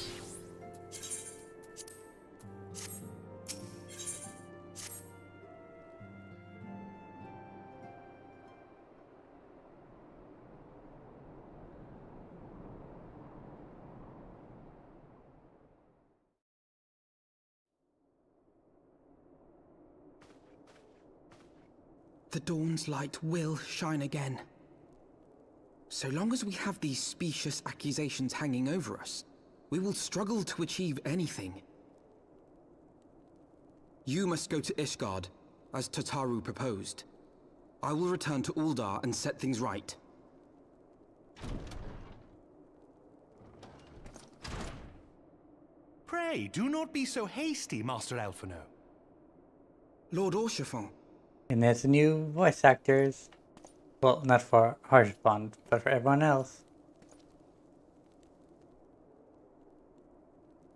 The dawn's light will shine again. So long as we have these specious accusations hanging over us, we will struggle to achieve anything. You must go to Ishgard, as Tataru proposed. I will return to Uldar and set things right. Pray, do not be so hasty, Master Alphino. Lord Orchefon. And there's the new voice actors. Well, not for Harshbond, but for everyone else.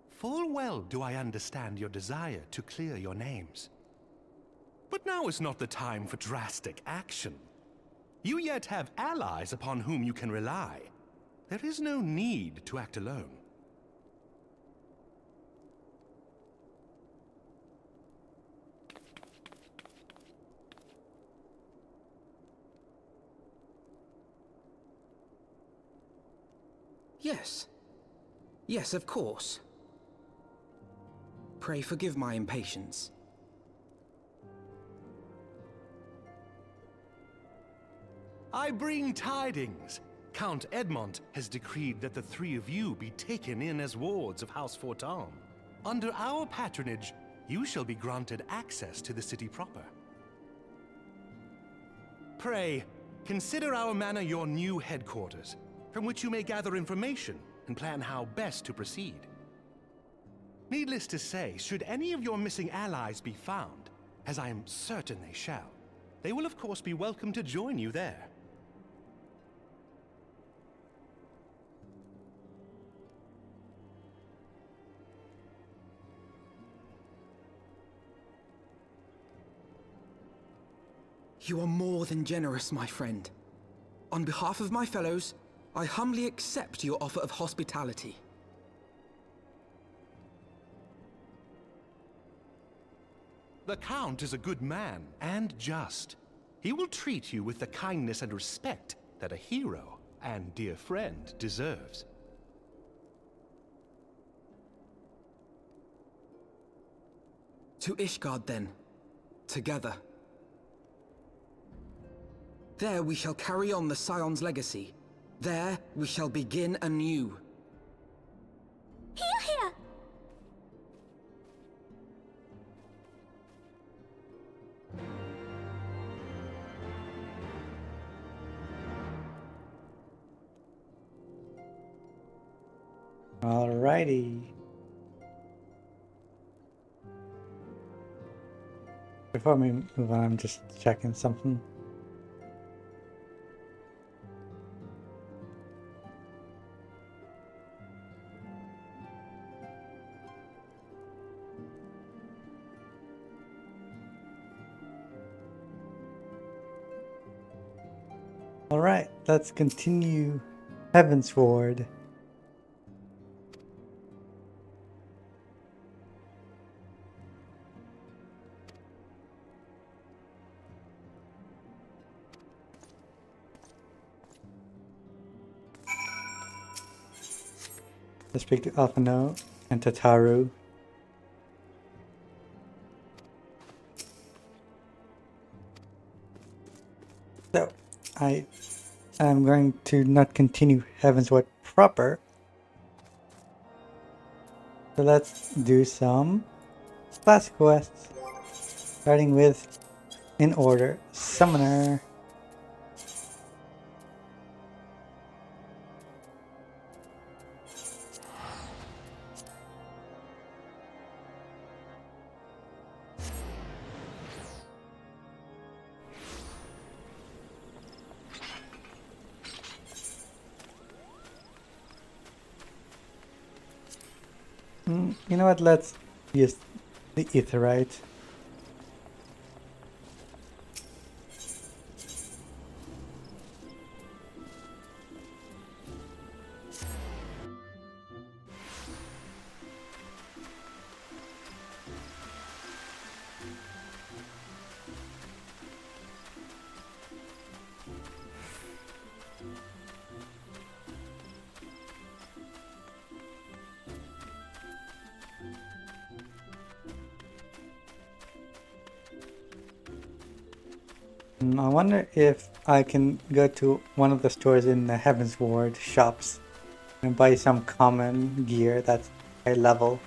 Full well do I understand your desire to clear your names. But now is not the time for drastic action. You yet have allies upon whom you can rely. There is no need to act alone. Yes. Yes, of course. Pray forgive my impatience. I bring tidings. Count Edmont has decreed that the three of you be taken in as wards of House Fortan. Under our patronage, you shall be granted access to the city proper. pray, consider our manor your new headquarters, from which you may gather information and plan how best to proceed. Needless to say, should any of your missing allies be found, as I am certain they shall, they will of course be welcome to join you there. You are more than generous, my friend. On behalf of my fellows, I humbly accept your offer of hospitality. The Count is a good man, and just. He will treat you with the kindness and respect that a hero and dear friend deserves. To Ishgard, then. Together. There we shall carry on the Scion's legacy. There we shall begin anew. Here! Alrighty. Before we move on, I'm just checking something. Alright, let's continue Heavensward. Let's speak to Alphino and Tataru. So, I am going to not continue Heavensward proper. So let's do some class quests. Starting with, in order, Summoner. You know what, let's use the Aetheryte. I wonder if I can go to one of the stores in the Heavensward shops and buy some common gear that's high level.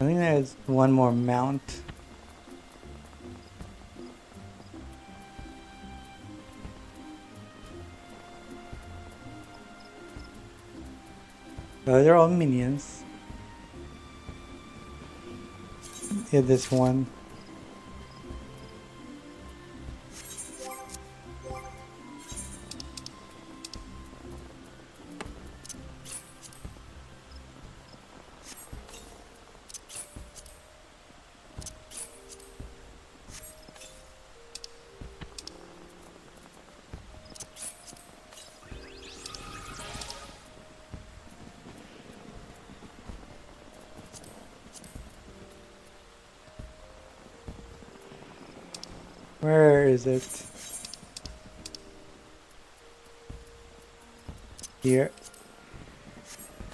I think there's one more mount. Those are all minions. Yeah, this one. Where is it? Here.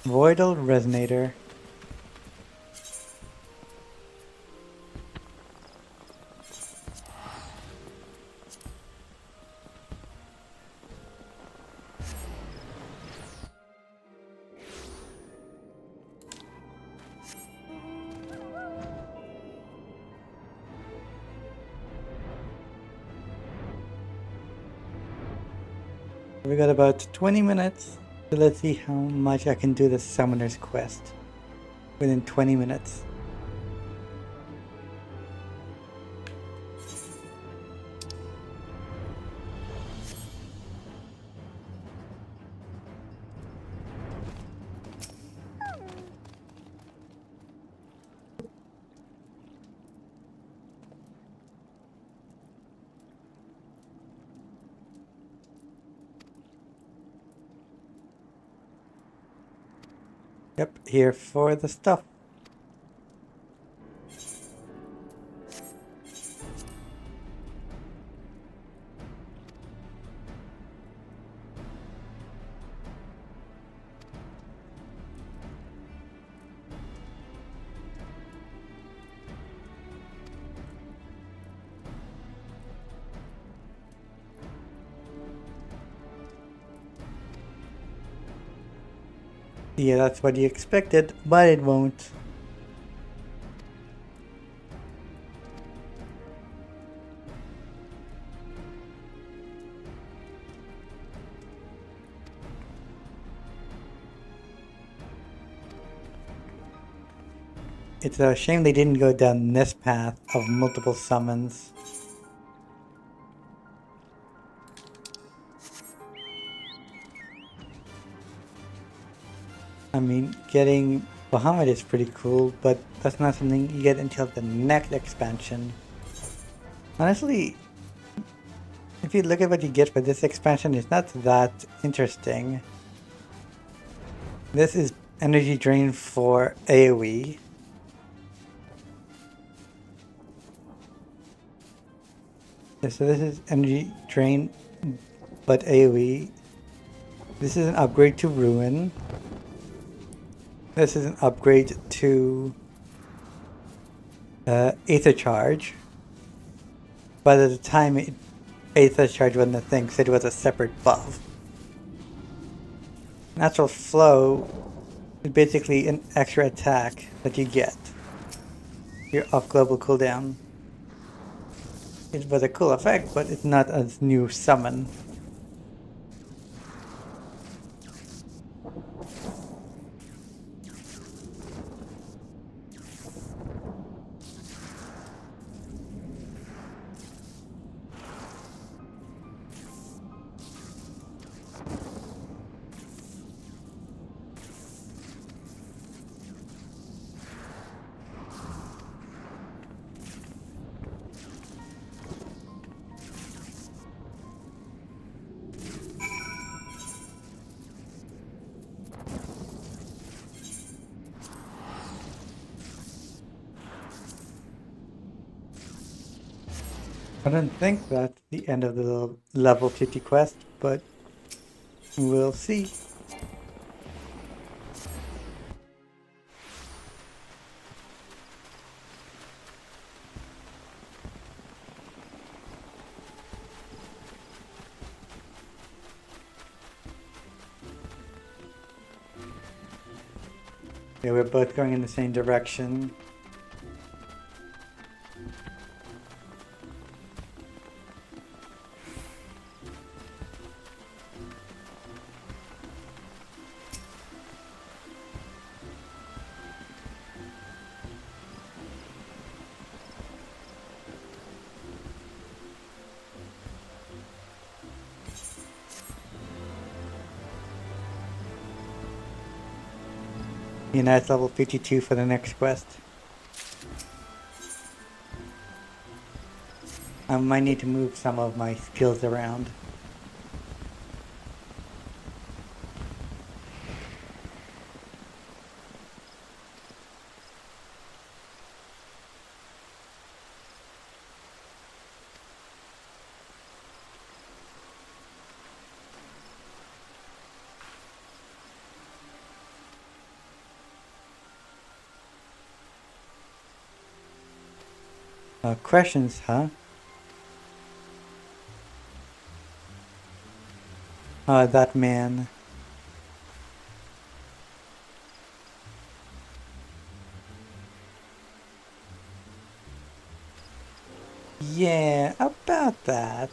Voidal Resonator. We got about 20 minutes, so let's see how much I can do the Summoner's Quest within 20 minutes. Yep, here for the stuff. Yeah, that's what you expected, but it won't. It's a shame they didn't go down this path of multiple summons. I mean, getting Bahamut is pretty cool, but that's not something you get until the next expansion. Honestly, if you look at what you get for this expansion, it's not that interesting. This is energy drain for AoE. Yeah, so this is energy drain, but AoE. This is an upgrade to Ruin. This is an upgrade to Aether Charge. But at the time, Aether Charge wasn't a thing, so it was a separate buff. Natural Flow is basically an extra attack that you get. You're off global cooldown. It was a cool effect, but it's not a new summon. I don't think that's the end of the level 50 quest, but we'll see. Yeah, we're both going in the same direction. And that's level 52 for the next quest. I might need to move some of my skills around. Questions, huh? That man. Yeah, about that.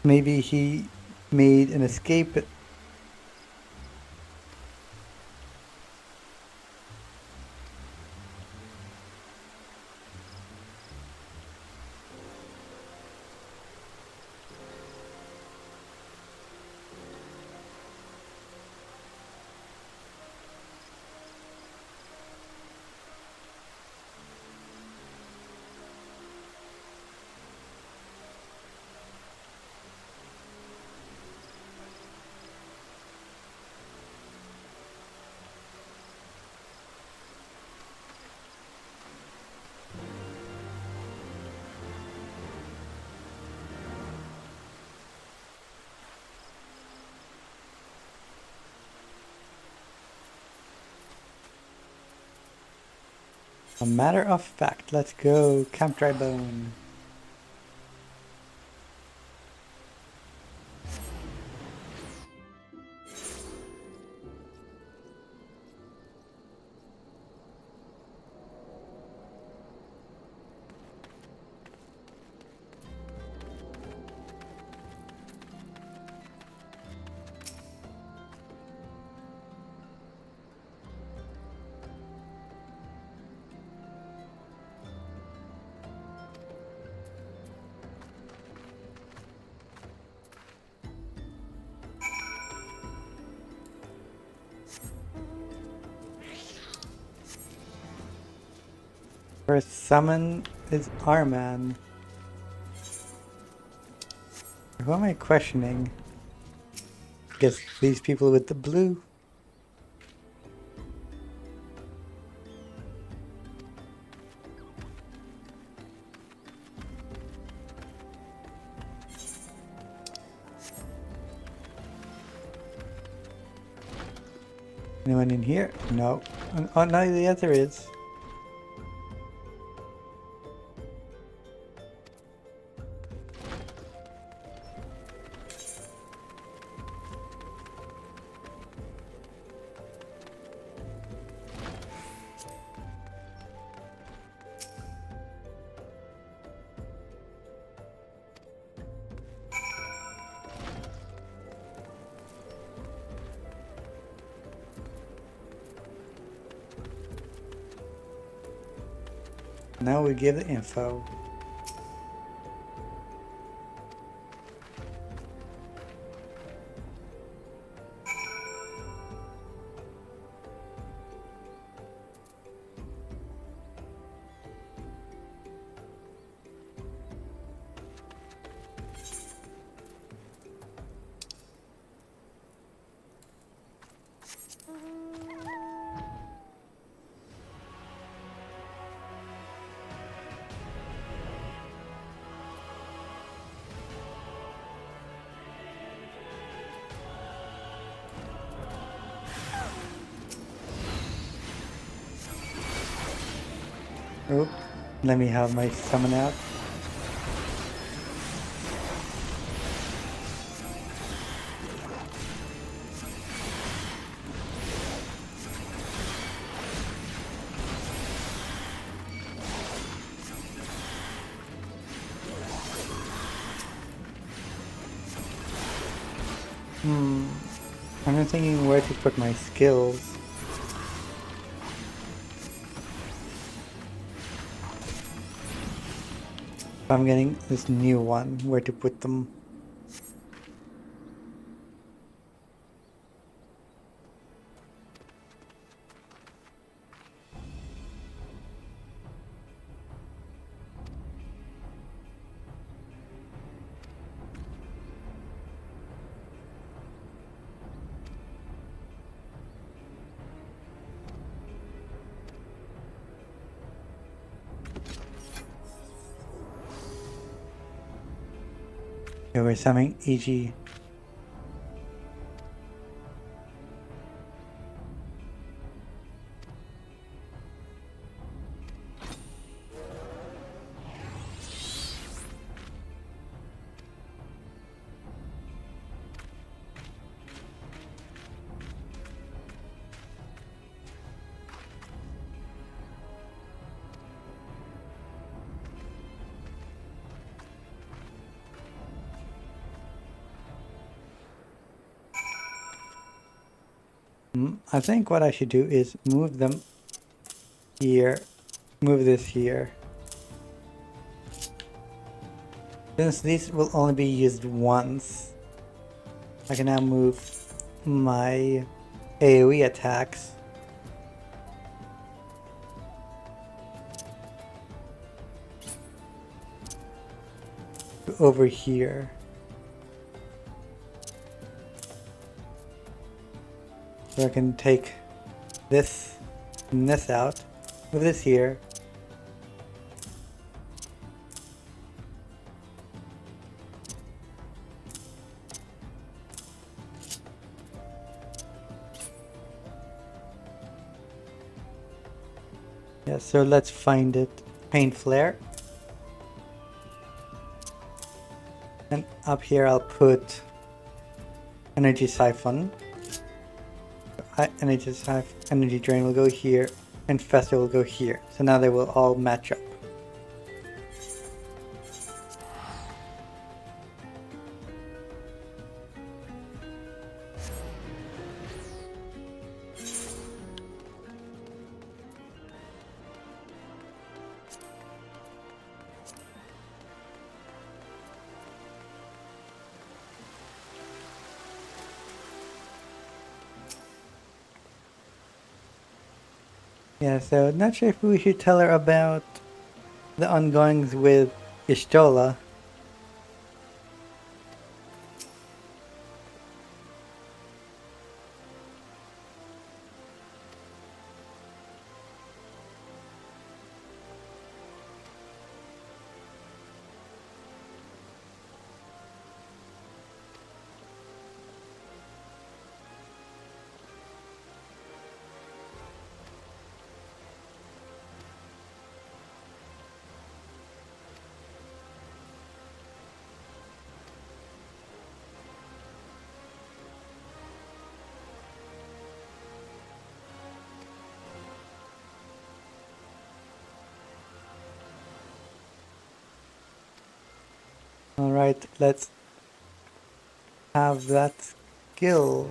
Maybe he made an escape. A matter of fact, let's go Camp Drybone. First summon is Arman. Who am I questioning? Guess these people with the blue. Anyone in here? No. Oh no, the other is. Now we give the info. Oh, let me have my summon out. I'm thinking where to put my skills. I'm getting this new one, where to put them. Okay, we're summoning EG. I think what I should do is move them here, move this here. Since these will only be used once, I can now move my AoE attacks over here. So I can take this and this out, move this here. Yeah, so let's find it. Pain Flare. And up here I'll put Energy Siphon. Energy Drain will go here, and Fester will go here. So now they will all match up. Yeah, so not sure if we should tell her about the ongoings with Ishtola. Alright, let's have that skill.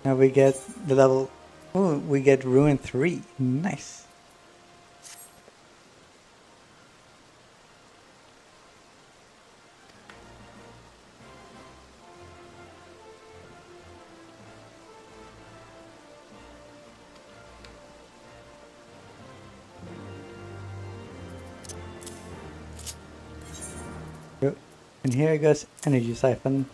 Now we get the level. Oh, we get Ruin 3. Nice. And here goes Energy Siphon.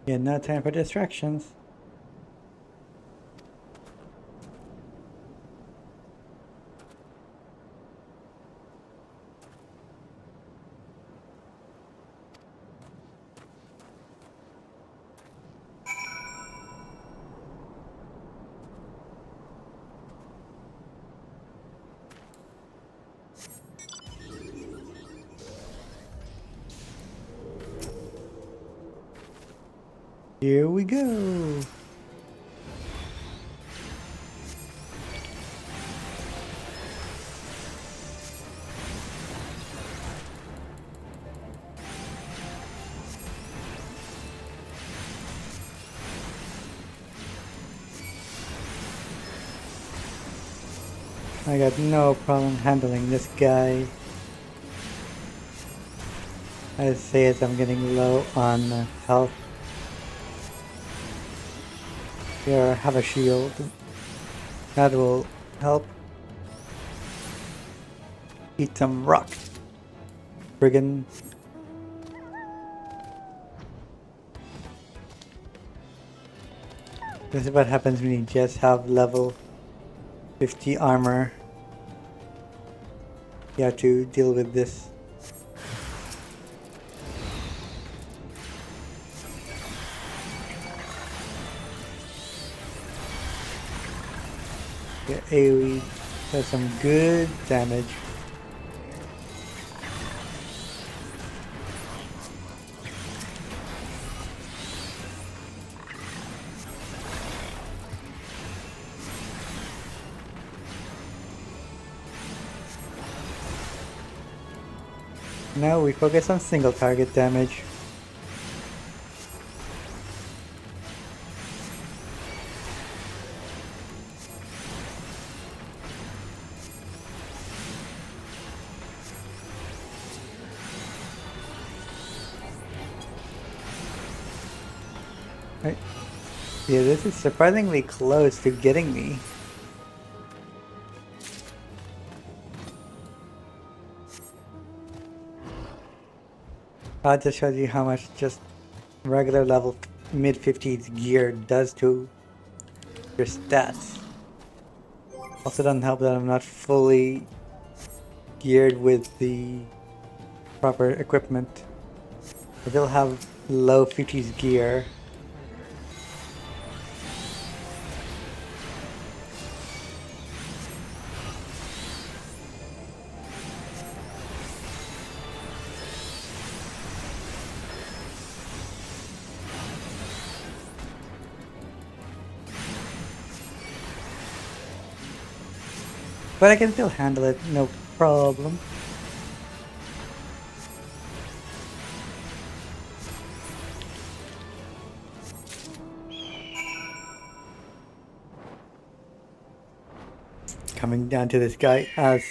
Yeah, no time for distractions. Here we go. I got no problem handling this guy. I say as I'm getting low on health. Here, have a shield. That will help. Eat some rock. Friggin'. This is what happens when you just have level 50 armor. You have to deal with this. Your AoE does some good damage. Now we focus on single target damage. Right. Yeah, this is surprisingly close to getting me. That just shows you how much just regular level mid-50s gear does to your stats. Also doesn't help that I'm not fully geared with the proper equipment. I still have low 50s gear. But I can still handle it, no problem. Coming down to this guy as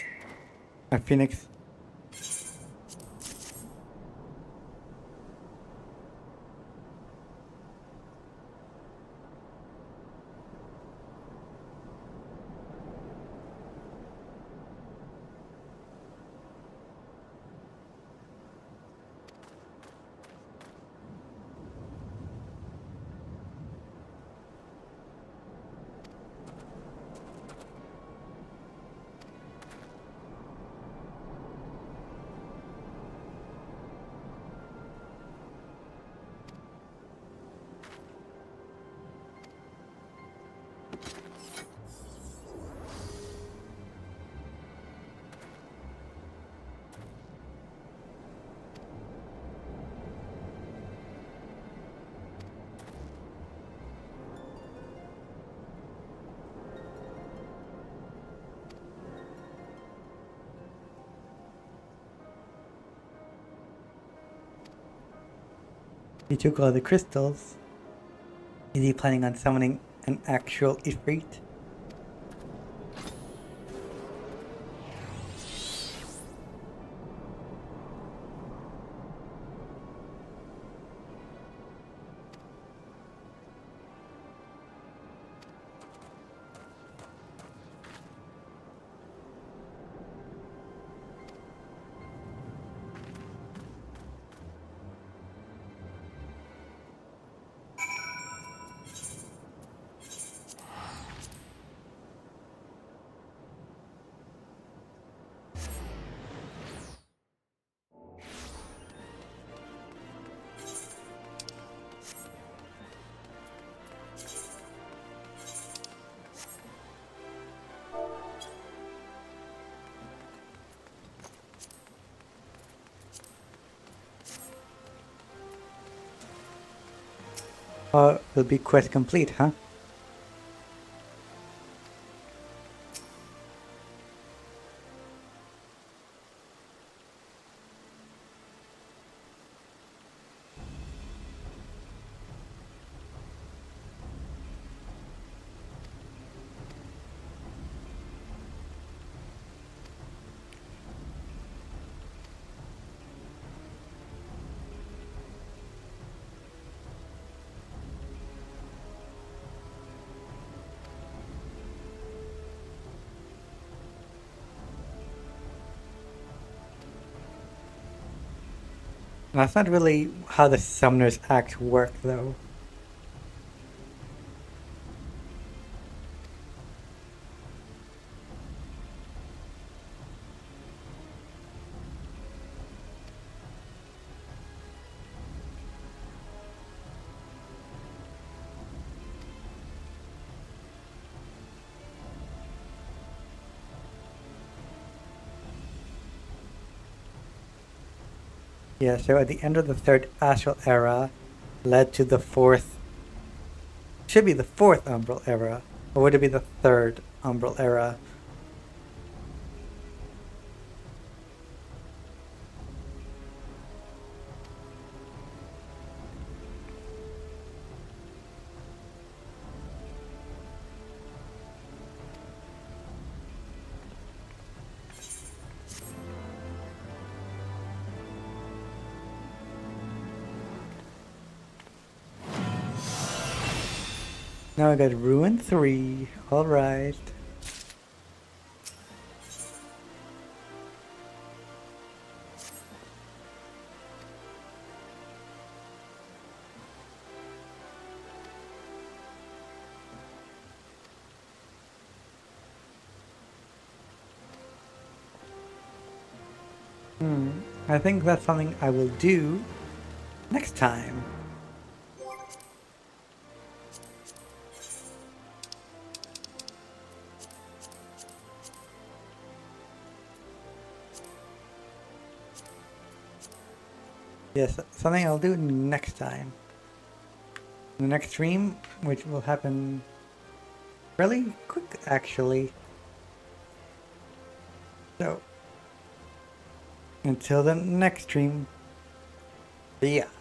a phoenix. He took all the crystals. Is he planning on summoning an actual Ifrit? Oh, it'll be quest complete, huh? That's not really how the Summoner's Act work, though. Yeah, so at the end of the third Astral Era led to the fourth... Should be the fourth Umbral Era. Or would it be the third Umbral Era? Now I got Ruin 3. Alright. I think that's something I will do next time. Yes, something I'll do next time. The next stream, which will happen really quick, actually. So, until the next stream, see ya.